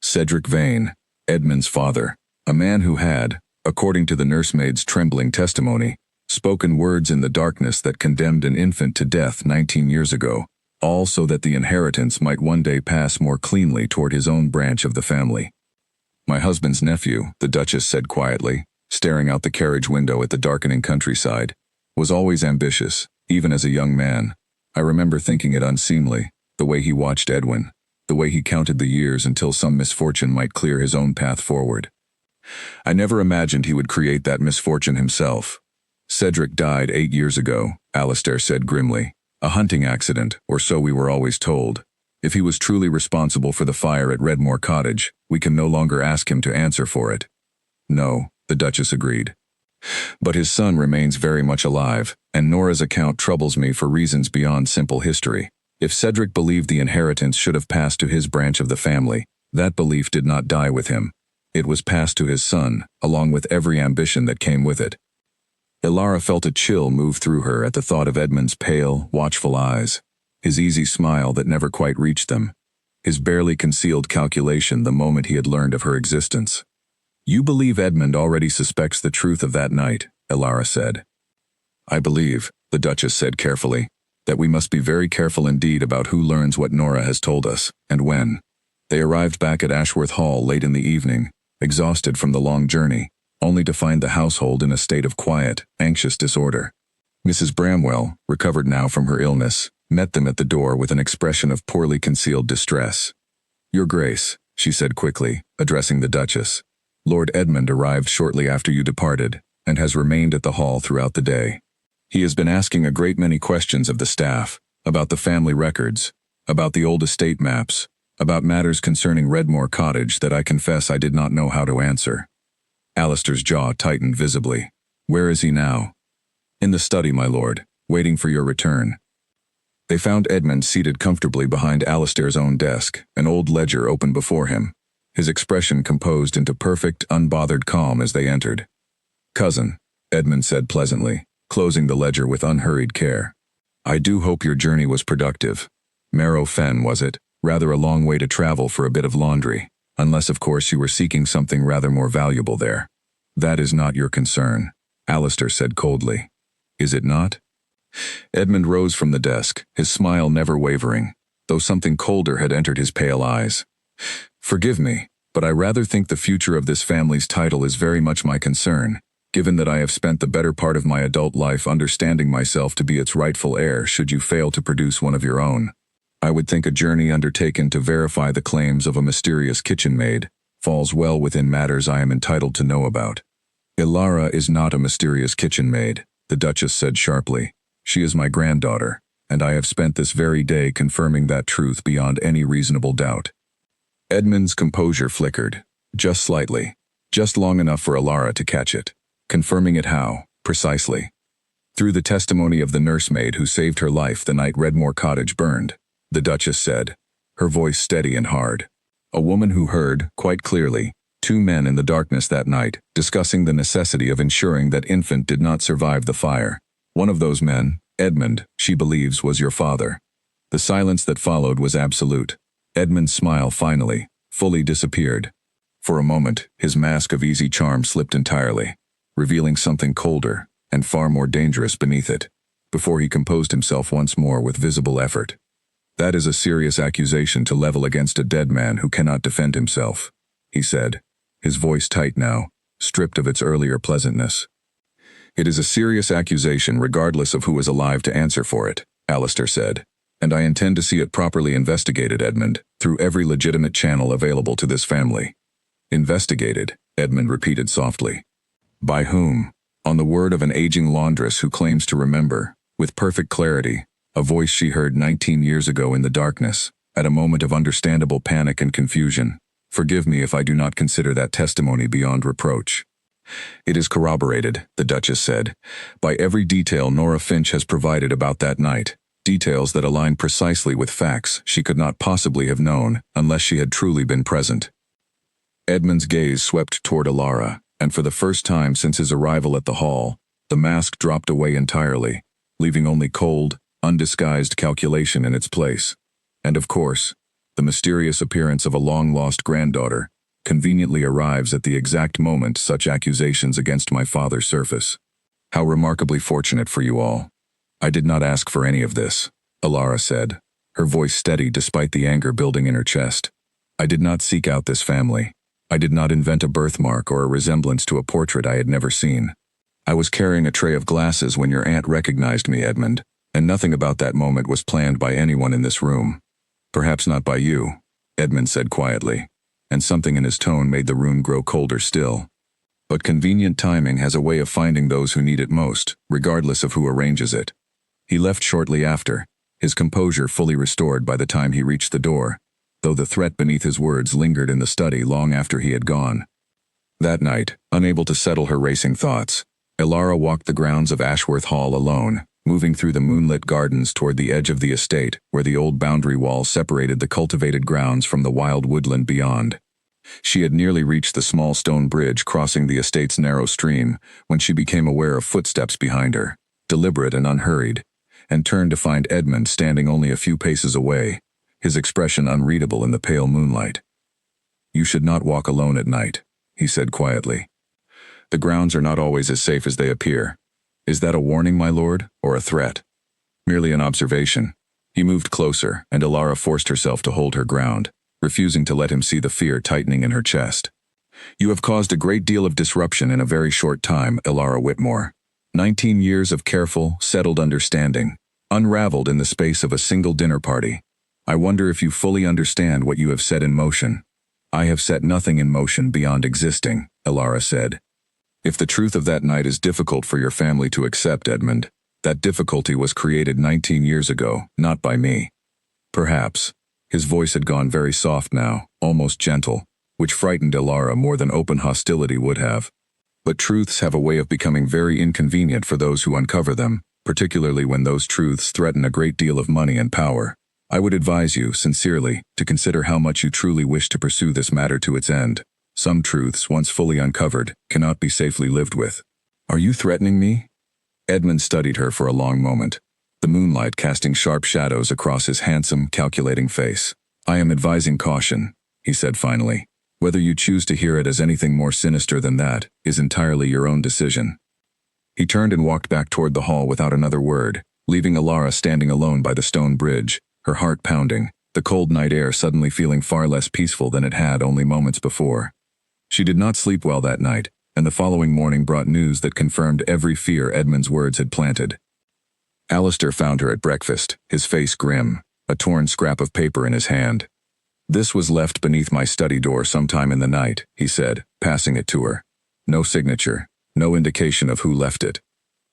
Cedric Vane, Edmund's father, a man who had, according to the nursemaid's trembling testimony, spoken words in the darkness that condemned an infant to death 19 years ago, all so that the inheritance might one day pass more cleanly toward his own branch of the family. My husband's nephew, the Duchess said quietly, staring out the carriage window at the darkening countryside, was always ambitious, even as a young man. I remember thinking it unseemly, the way he watched Edwin, the way he counted the years until some misfortune might clear his own path forward. I never imagined he would create that misfortune himself. Cedric died 8 years ago, Alistair said grimly. A hunting accident, or so we were always told. If he was truly responsible for the fire at Redmore Cottage, we can no longer ask him to answer for it. No, the Duchess agreed. But his son remains very much alive, and Nora's account troubles me for reasons beyond simple history. If Cedric believed the inheritance should have passed to his branch of the family, that belief did not die with him. It was passed to his son, along with every ambition that came with it. Alara felt a chill move through her at the thought of Edmund's pale, watchful eyes, his easy smile that never quite reached them, his barely concealed calculation the moment he had learned of her existence. You believe Edmund already suspects the truth of that night, Alara said. I believe, the Duchess said carefully, that we must be very careful indeed about who learns what Nora has told us, and when. They arrived back at Ashworth Hall late in the evening, exhausted from the long journey, only to find the household in a state of quiet, anxious disorder. Mrs. Bramwell, recovered now from her illness, met them at the door with an expression of poorly concealed distress. Your Grace, she said quickly, addressing the Duchess, Lord Edmund arrived shortly after you departed, and has remained at the hall throughout the day. He has been asking a great many questions of the staff, about the family records, about the old estate maps, about matters concerning Redmore Cottage that I confess I did not know how to answer. Alistair's jaw tightened visibly. Where is he now? In the study, my lord, waiting for your return. They found Edmund seated comfortably behind Alistair's own desk, an old ledger open before him, his expression composed into perfect, unbothered calm as they entered. Cousin, Edmund said pleasantly, closing the ledger with unhurried care. I do hope your journey was productive. Marrow Fen, was it? Rather a long way to travel for a bit of laundry. Unless, of course, you were seeking something rather more valuable there. That is not your concern, Alistair said coldly. Is it not? Edmund rose from the desk, his smile never wavering, though something colder had entered his pale eyes. Forgive me, but I rather think the future of this family's title is very much my concern, given that I have spent the better part of my adult life understanding myself to be its rightful heir should you fail to produce one of your own. I would think a journey undertaken to verify the claims of a mysterious kitchen maid falls well within matters I am entitled to know about. Ilara is not a mysterious kitchen maid, the Duchess said sharply. She is my granddaughter, and I have spent this very day confirming that truth beyond any reasonable doubt. Edmund's composure flickered, just slightly, just long enough for Ilara to catch it. Confirming it how, precisely? Through the testimony of the nursemaid who saved her life the night Redmore Cottage burned, the Duchess said, her voice steady and hard. A woman who heard, quite clearly, two men in the darkness that night discussing the necessity of ensuring that infant did not survive the fire. One of those men, Edmund, she believes was your father. The silence that followed was absolute. Edmund's smile finally, fully disappeared. For a moment, his mask of easy charm slipped entirely, revealing something colder and far more dangerous beneath it, before he composed himself once more with visible effort. That is a serious accusation to level against a dead man who cannot defend himself, he said, his voice tight now, stripped of its earlier pleasantness. It is a serious accusation regardless of who is alive to answer for it, Alistair said, and I intend to see it properly investigated, Edmund, through every legitimate channel available to this family. Investigated, Edmund repeated softly. By whom? On the word of an aging laundress who claims to remember, with perfect clarity, a voice she heard 19 years ago in the darkness, at a moment of understandable panic and confusion. Forgive me if I do not consider that testimony beyond reproach. It is corroborated, the Duchess said, by every detail Nora Finch has provided about that night, details that align precisely with facts she could not possibly have known unless she had truly been present. Edmund's gaze swept toward Ilara, and for the first time since his arrival at the hall, the mask dropped away entirely, leaving only cold, undisguised calculation in its place. And of course, the mysterious appearance of a long-lost granddaughter conveniently arrives at the exact moment such accusations against my father surface. How remarkably fortunate for you all. I did not ask for any of this, Ilara said, her voice steady despite the anger building in her chest. I did not seek out this family. I did not invent a birthmark or a resemblance to a portrait I had never seen. I was carrying a tray of glasses when your aunt recognized me, Edmund, and nothing about that moment was planned by anyone in this room. Perhaps not by you, Edmund said quietly, and something in his tone made the room grow colder still. But convenient timing has a way of finding those who need it most, regardless of who arranges it. He left shortly after, his composure fully restored by the time he reached the door, though the threat beneath his words lingered in the study long after he had gone. That night, unable to settle her racing thoughts, Ilara walked the grounds of Ashworth Hall alone, moving through the moonlit gardens toward the edge of the estate where the old boundary wall separated the cultivated grounds from the wild woodland beyond. She had nearly reached the small stone bridge crossing the estate's narrow stream when she became aware of footsteps behind her, deliberate and unhurried, and turned to find Edmund standing only a few paces away, his expression unreadable in the pale moonlight. You should not walk alone at night, he said quietly. The grounds are not always as safe as they appear. Is that a warning, my lord, or a threat? Merely an observation. He moved closer, and Ilara forced herself to hold her ground, refusing to let him see the fear tightening in her chest. You have caused a great deal of disruption in a very short time, Ilara Whitmore. 19 years of careful, settled understanding, unraveled in the space of a single dinner party. I wonder if you fully understand what you have set in motion. I have set nothing in motion beyond existing, Ilara said. If the truth of that night is difficult for your family to accept, Edmund, that difficulty was created 19 years ago, not by me. Perhaps. His voice had gone very soft now, almost gentle, which frightened Ilara more than open hostility would have. But truths have a way of becoming very inconvenient for those who uncover them, particularly when those truths threaten a great deal of money and power. I would advise you, sincerely, to consider how much you truly wish to pursue this matter to its end. Some truths, once fully uncovered, cannot be safely lived with. Are you threatening me? Edmund studied her for a long moment, the moonlight casting sharp shadows across his handsome, calculating face. I am advising caution, he said finally. Whether you choose to hear it as anything more sinister than that is entirely your own decision." He turned and walked back toward the hall without another word, leaving Alara standing alone by the stone bridge, her heart pounding, the cold night air suddenly feeling far less peaceful than it had only moments before. She did not sleep well that night, and the following morning brought news that confirmed every fear Edmund's words had planted. Alistair found her at breakfast, his face grim, a torn scrap of paper in his hand. "This was left beneath my study door sometime in the night," he said, passing it to her. "No signature, no indication of who left it."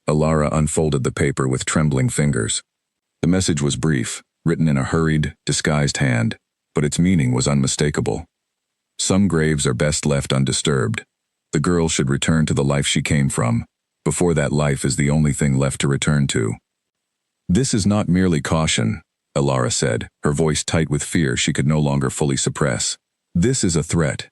Alara unfolded the paper with trembling fingers. The message was brief, written in a hurried, disguised hand, but its meaning was unmistakable. Some graves are best left undisturbed. The girl should return to the life she came from, before that life is the only thing left to return to. "This is not merely caution," Alara said, her voice tight with fear she could no longer fully suppress. "This is a threat."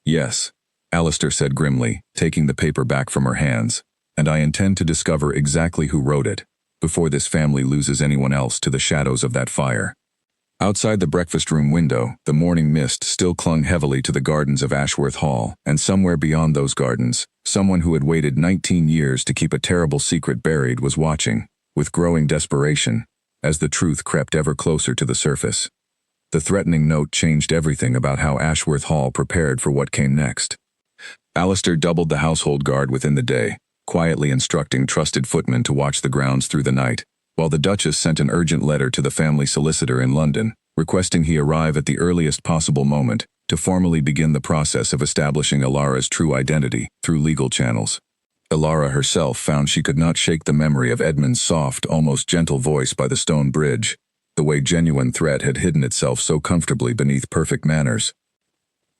"Yes," Alistair said grimly, taking the paper back from her hands, "and I intend to discover exactly who wrote it, before this family loses anyone else to the shadows of that fire." Outside the breakfast room window, the morning mist still clung heavily to the gardens of Ashworth Hall, and somewhere beyond those gardens, someone who had waited 19 years to keep a terrible secret buried was watching, with growing desperation, as the truth crept ever closer to the surface. The threatening note changed everything about how Ashworth Hall prepared for what came next. Alistair doubled the household guard within the day, quietly instructing trusted footmen to watch the grounds through the night, while the Duchess sent an urgent letter to the family solicitor in London, requesting he arrive at the earliest possible moment to formally begin the process of establishing Alara's true identity through legal channels. Alara herself found she could not shake the memory of Edmund's soft, almost gentle voice by the stone bridge, the way genuine threat had hidden itself so comfortably beneath perfect manners.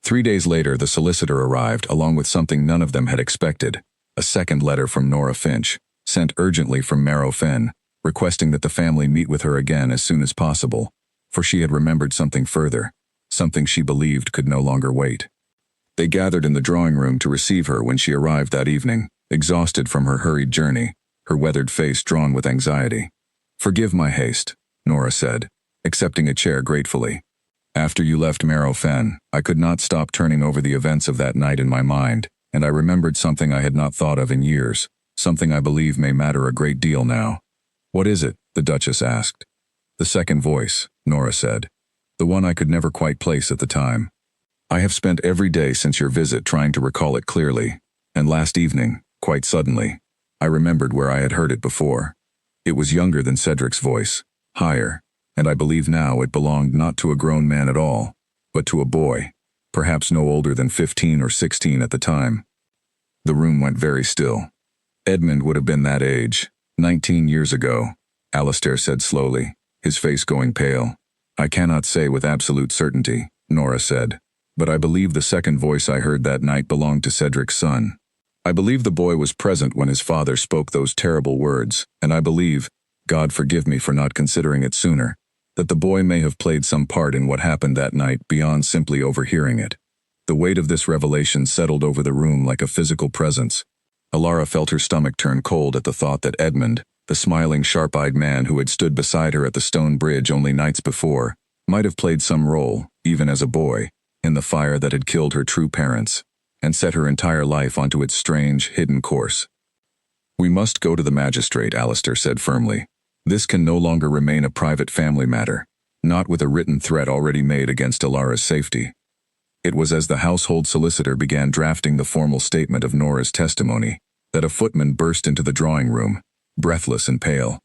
3 days later, the solicitor arrived, along with something none of them had expected, a second letter from Nora Finch, sent urgently from Marrow Fen, requesting that the family meet with her again as soon as possible, for she had remembered something further, something she believed could no longer wait. They gathered in the drawing room to receive her when she arrived that evening, exhausted from her hurried journey, her weathered face drawn with anxiety. "Forgive my haste," Nora said, accepting a chair gratefully. "After you left Marrow Fen, I could not stop turning over the events of that night in my mind, and I remembered something I had not thought of in years, something I believe may matter a great deal now." "What is it?" the Duchess asked. "The second voice," Nora said, "the one I could never quite place at the time. I have spent every day since your visit trying to recall it clearly, and last evening, quite suddenly, I remembered where I had heard it before. It was younger than Cedric's voice, higher, and I believe now it belonged not to a grown man at all, but to a boy, perhaps no older than 15 or 16 at the time." The room went very still. "Edmund would have been that age, 19 years ago," Alistair said slowly, his face going pale. "I cannot say with absolute certainty," Nora said, "but I believe the second voice I heard that night belonged to Cedric's son. I believe the boy was present when his father spoke those terrible words, and I believe, God forgive me for not considering it sooner, that the boy may have played some part in what happened that night beyond simply overhearing it." The weight of this revelation settled over the room like a physical presence. Alara felt her stomach turn cold at the thought that Edmund, the smiling, sharp-eyed man who had stood beside her at the stone bridge only nights before, might have played some role, even as a boy, in the fire that had killed her true parents, and set her entire life onto its strange, hidden course. "We must go to the magistrate," Alistair said firmly. "This can no longer remain a private family matter, not with a written threat already made against Alara's safety." It was as the household solicitor began drafting the formal statement of Nora's testimony that a footman burst into the drawing room, breathless and pale.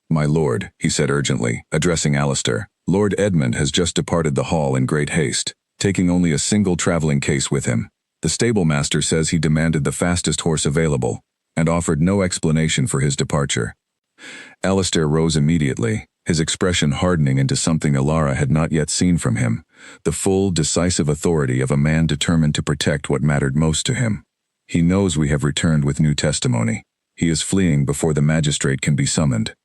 "My lord," he said urgently, addressing Alistair, "Lord Edmund has just departed the hall in great haste, taking only a single traveling case with him. The stable master says he demanded the fastest horse available, and offered no explanation for his departure." Alistair rose immediately, his expression hardening into something Alara had not yet seen from him, the full, decisive authority of a man determined to protect what mattered most to him. "He knows we have returned with new testimony. He is fleeing before the magistrate can be summoned."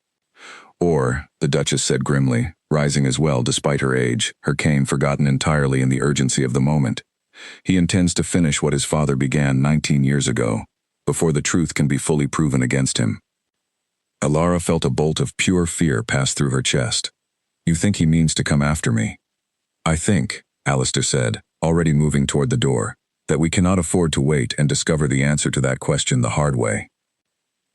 "Or," the Duchess said grimly, rising as well despite her age, her cane forgotten entirely in the urgency of the moment, "he intends to finish what his father began 19 years ago, before the truth can be fully proven against him." Alara felt a bolt of pure fear pass through her chest. "You think he means to come after me?" "I think," Alistair said, already moving toward the door, that we cannot afford to wait and discover the answer to that question the hard way.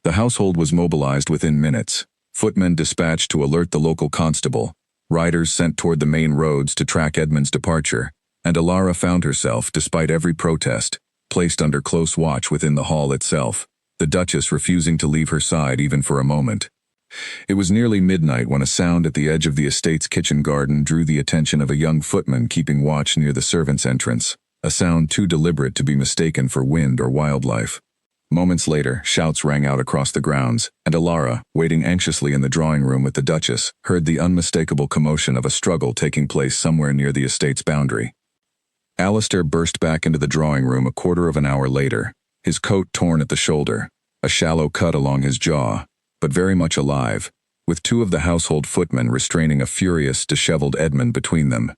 The household was mobilized within minutes, footmen dispatched to alert the local constable, riders sent toward the main roads to track Edmund's departure, and Alara found herself, despite every protest, placed under close watch within the hall itself, the Duchess refusing to leave her side even for a moment. It was nearly midnight when a sound at the edge of the estate's kitchen garden drew the attention of a young footman keeping watch near the servants' entrance, a sound too deliberate to be mistaken for wind or wildlife. Moments later, shouts rang out across the grounds, and Alara, waiting anxiously in the drawing room with the Duchess, heard the unmistakable commotion of a struggle taking place somewhere near the estate's boundary. Alistair burst back into the drawing room a quarter of an hour later, his coat torn at the shoulder, a shallow cut along his jaw, but very much alive, with two of the household footmen restraining a furious, disheveled Edmund between them.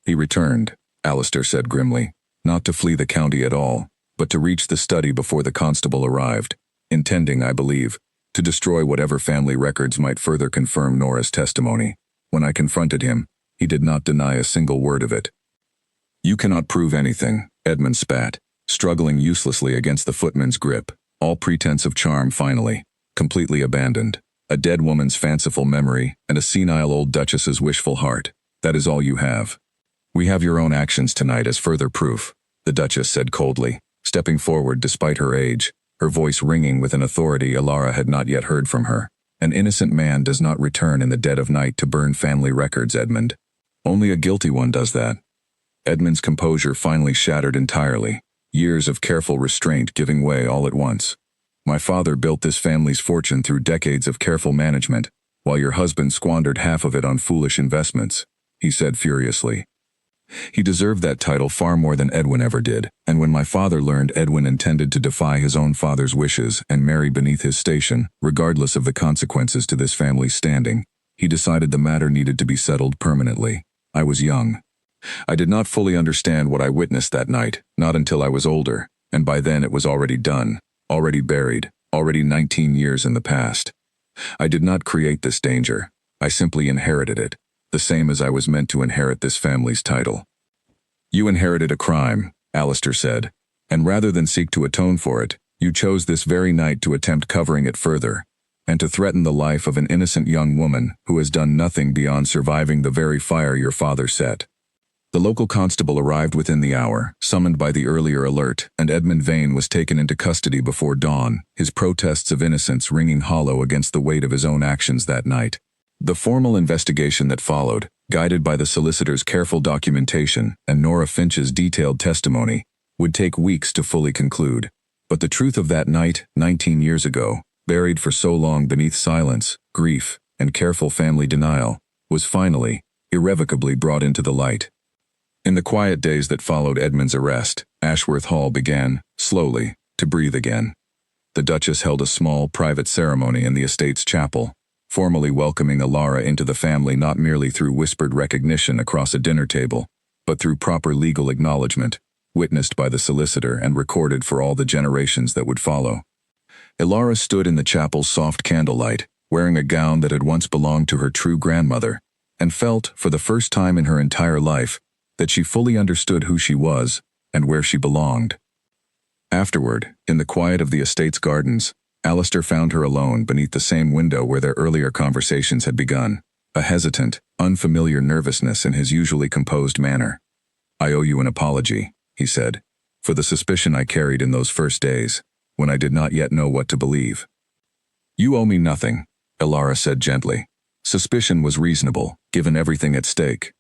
He returned, Alistair said grimly, not to flee the county at all, but to reach the study before the constable arrived, intending, I believe, to destroy whatever family records might further confirm Nora's testimony. When I confronted him, he did not deny a single word of it. You cannot prove anything, Edmund spat, struggling uselessly against the footman's grip, all pretense of charm finally, completely abandoned, a dead woman's fanciful memory and a senile old duchess's wishful heart. That is all you have. We have your own actions tonight as further proof, the Duchess said coldly, stepping forward despite her age, her voice ringing with an authority Alara had not yet heard from her. An innocent man does not return in the dead of night to burn family records, Edmund. Only a guilty one does that. Edmund's composure finally shattered entirely, years of careful restraint giving way all at once. My father built this family's fortune through decades of careful management, while your husband squandered half of it on foolish investments, he said furiously. He deserved that title far more than Edwin ever did, and when my father learned Edwin intended to defy his own father's wishes and marry beneath his station, regardless of the consequences to this family's standing, he decided the matter needed to be settled permanently. I was young. I did not fully understand what I witnessed that night, not until I was older, and by then it was already done, already buried, already 19 years in the past. I did not create this danger. I simply inherited it, the same as I was meant to inherit this family's title. You inherited a crime, Alistair said, and rather than seek to atone for it, you chose this very night to attempt covering it further, and to threaten the life of an innocent young woman who has done nothing beyond surviving the very fire your father set. The local constable arrived within the hour, summoned by the earlier alert, and Edmund Vane was taken into custody before dawn, his protests of innocence ringing hollow against the weight of his own actions that night. The formal investigation that followed, guided by the solicitor's careful documentation and Nora Finch's detailed testimony, would take weeks to fully conclude. But the truth of that night, 19 years ago, buried for so long beneath silence, grief, and careful family denial, was finally, irrevocably brought into the light. In the quiet days that followed Edmund's arrest, Ashworth Hall began, slowly, to breathe again. The Duchess held a small, private ceremony in the estate's chapel, formally welcoming Alara into the family not merely through whispered recognition across a dinner table, but through proper legal acknowledgement, witnessed by the solicitor and recorded for all the generations that would follow. Alara stood in the chapel's soft candlelight, wearing a gown that had once belonged to her true grandmother, and felt, for the first time in her entire life, that she fully understood who she was and where she belonged. Afterward, in the quiet of the estate's gardens, Alistair found her alone beneath the same window where their earlier conversations had begun, a hesitant, unfamiliar nervousness in his usually composed manner. I owe you an apology, he said, for the suspicion I carried in those first days, when I did not yet know what to believe. You owe me nothing, Alara said gently. Suspicion was reasonable, given everything at stake.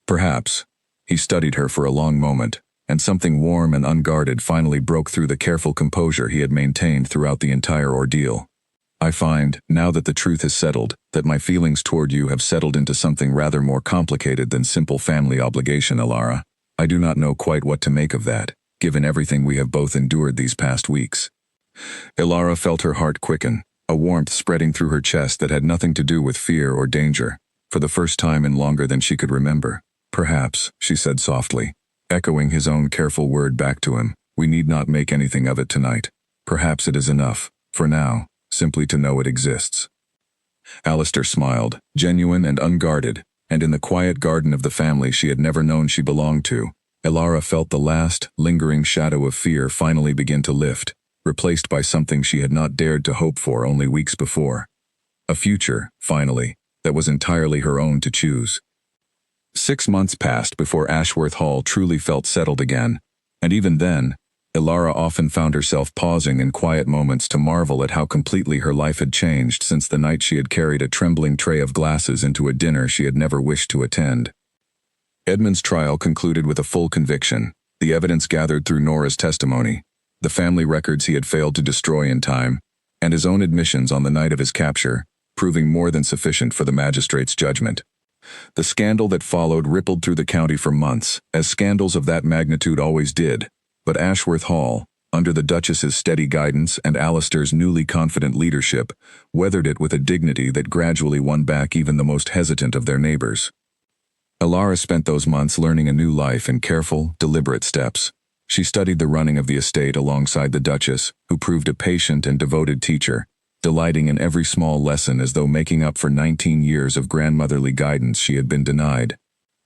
Perhaps. He studied her for a long moment, and something warm and unguarded finally broke through the careful composure he had maintained throughout the entire ordeal. I find, now that the truth is settled, that my feelings toward you have settled into something rather more complicated than simple family obligation, Alara. I do not know quite what to make of that, given everything we have both endured these past weeks. Alara felt her heart quicken, a warmth spreading through her chest that had nothing to do with fear or danger, for the first time in longer than she could remember. Perhaps, she said softly, echoing his own careful word back to him, we need not make anything of it tonight. Perhaps it is enough, for now, simply to know it exists. Alistair smiled, genuine and unguarded, and in the quiet garden of the family she had never known she belonged to, Elara felt the last, lingering shadow of fear finally begin to lift, replaced by something she had not dared to hope for only weeks before. A future, finally, that was entirely her own to choose. 6 months passed before Ashworth Hall truly felt settled again, and even then, Elara often found herself pausing in quiet moments to marvel at how completely her life had changed since the night she had carried a trembling tray of glasses into a dinner she had never wished to attend. Edmund's trial concluded with a full conviction, the evidence gathered through Nora's testimony, the family records he had failed to destroy in time, and his own admissions on the night of his capture, proving more than sufficient for the magistrate's judgment. The scandal that followed rippled through the county for months, as scandals of that magnitude always did, but Ashworth Hall, under the Duchess's steady guidance and Alistair's newly confident leadership, weathered it with a dignity that gradually won back even the most hesitant of their neighbors. Elara spent those months learning a new life in careful, deliberate steps. She studied the running of the estate alongside the Duchess, who proved a patient and devoted teacher, delighting in every small lesson as though making up for 19 years of grandmotherly guidance she had been denied.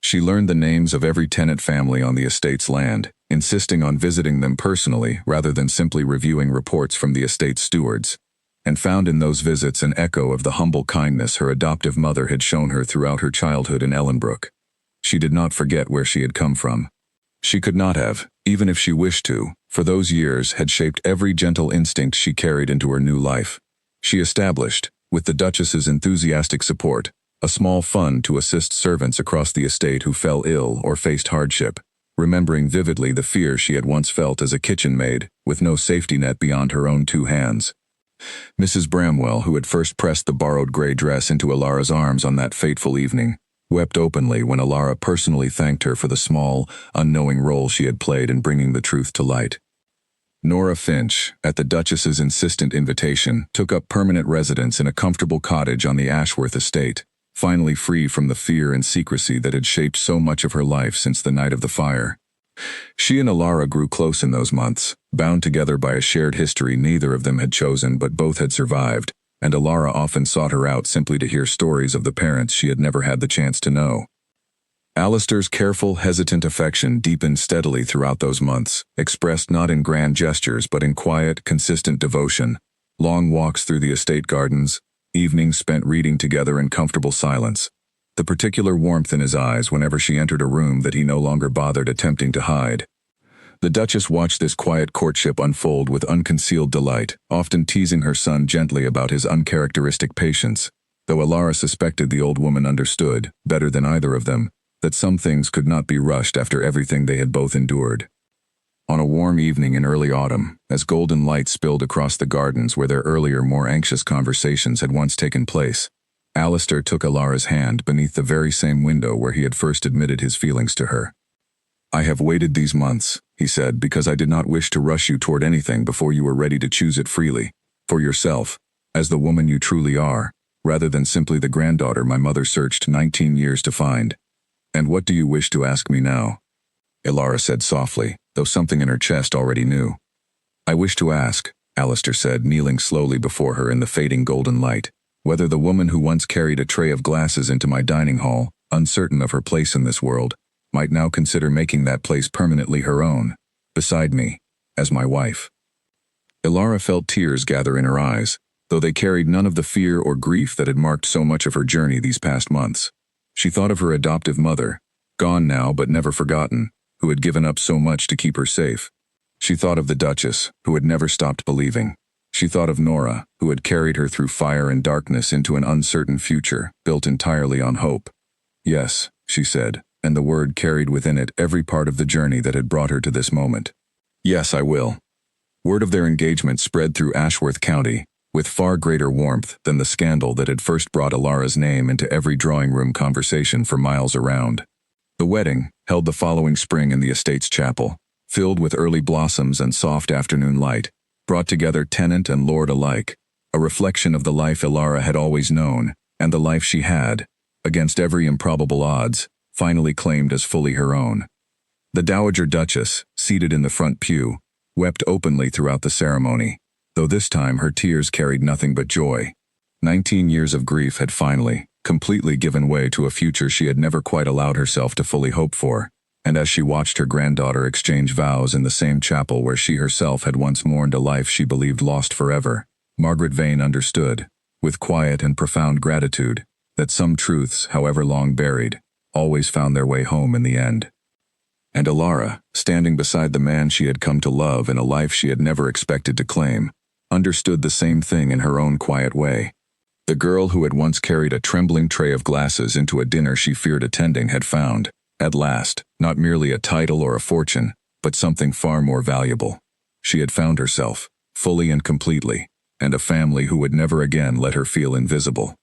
She learned the names of every tenant family on the estate's land, insisting on visiting them personally rather than simply reviewing reports from the estate's stewards, and found in those visits an echo of the humble kindness her adoptive mother had shown her throughout her childhood in Ellenbrook. She did not forget where she had come from. She could not have, even if she wished to, for those years had shaped every gentle instinct she carried into her new life. She established, with the Duchess's enthusiastic support, a small fund to assist servants across the estate who fell ill or faced hardship, remembering vividly the fear she had once felt as a kitchen maid, with no safety net beyond her own 2 hands. Mrs. Bramwell, who had first pressed the borrowed gray dress into Elara's arms on that fateful evening, wept openly when Elara personally thanked her for the small, unknowing role she had played in bringing the truth to light. Nora Finch, at the Duchess's insistent invitation, took up permanent residence in a comfortable cottage on the Ashworth estate, finally free from the fear and secrecy that had shaped so much of her life since the night of the fire. She and Elara grew close in those months, bound together by a shared history neither of them had chosen but both had survived, and Elara often sought her out simply to hear stories of the parents she had never had the chance to know. Alistair's careful, hesitant affection deepened steadily throughout those months, expressed not in grand gestures but in quiet, consistent devotion, long walks through the estate gardens, evenings spent reading together in comfortable silence, the particular warmth in his eyes whenever she entered a room that he no longer bothered attempting to hide. The Duchess watched this quiet courtship unfold with unconcealed delight, often teasing her son gently about his uncharacteristic patience, though Elara suspected the old woman understood, better than either of them, that some things could not be rushed after everything they had both endured. On a warm evening in early autumn, as golden light spilled across the gardens where their earlier, more anxious conversations had once taken place, Alistair took Elara's hand beneath the very same window where he had first admitted his feelings to her. "I have waited these months," he said, "because I did not wish to rush you toward anything before you were ready to choose it freely, for yourself, as the woman you truly are, rather than simply the granddaughter my mother searched 19 years to find. And what do you wish to ask me now?" Elara said softly, though something in her chest already knew. "I wish to ask," Alistair said, kneeling slowly before her in the fading golden light, "whether the woman who once carried a tray of glasses into my dining hall, uncertain of her place in this world, might now consider making that place permanently her own, beside me, as my wife." Elara felt tears gather in her eyes, though they carried none of the fear or grief that had marked so much of her journey these past months. She thought of her adoptive mother, gone now but never forgotten, who had given up so much to keep her safe. She thought of the Duchess, who had never stopped believing. She thought of Nora, who had carried her through fire and darkness into an uncertain future, built entirely on hope. "Yes," she said, and the word carried within it every part of the journey that had brought her to this moment. "Yes, I will." Word of their engagement spread through Ashworth County, with far greater warmth than the scandal that had first brought Elara's name into every drawing-room conversation for miles around. The wedding, held the following spring in the estate's chapel, filled with early blossoms and soft afternoon light, brought together tenant and lord alike, a reflection of the life Elara had always known, and the life she had, against every improbable odds, finally claimed as fully her own. The Dowager Duchess, seated in the front pew, wept openly throughout the ceremony, though this time her tears carried nothing but joy. 19 years of grief had finally, completely given way to a future she had never quite allowed herself to fully hope for, And as she watched her granddaughter exchange vows in the same chapel where she herself had once mourned a life she believed lost forever, Margaret Vane understood, with quiet and profound gratitude, that some truths, however long buried, always found their way home in the end. And Alara, standing beside the man she had come to love in a life she had never expected to claim, understood the same thing in her own quiet way. The girl who had once carried a trembling tray of glasses into a dinner she feared attending had found, at last, not merely a title or a fortune, but something far more valuable. She had found herself, fully and completely, and a family who would never again let her feel invisible.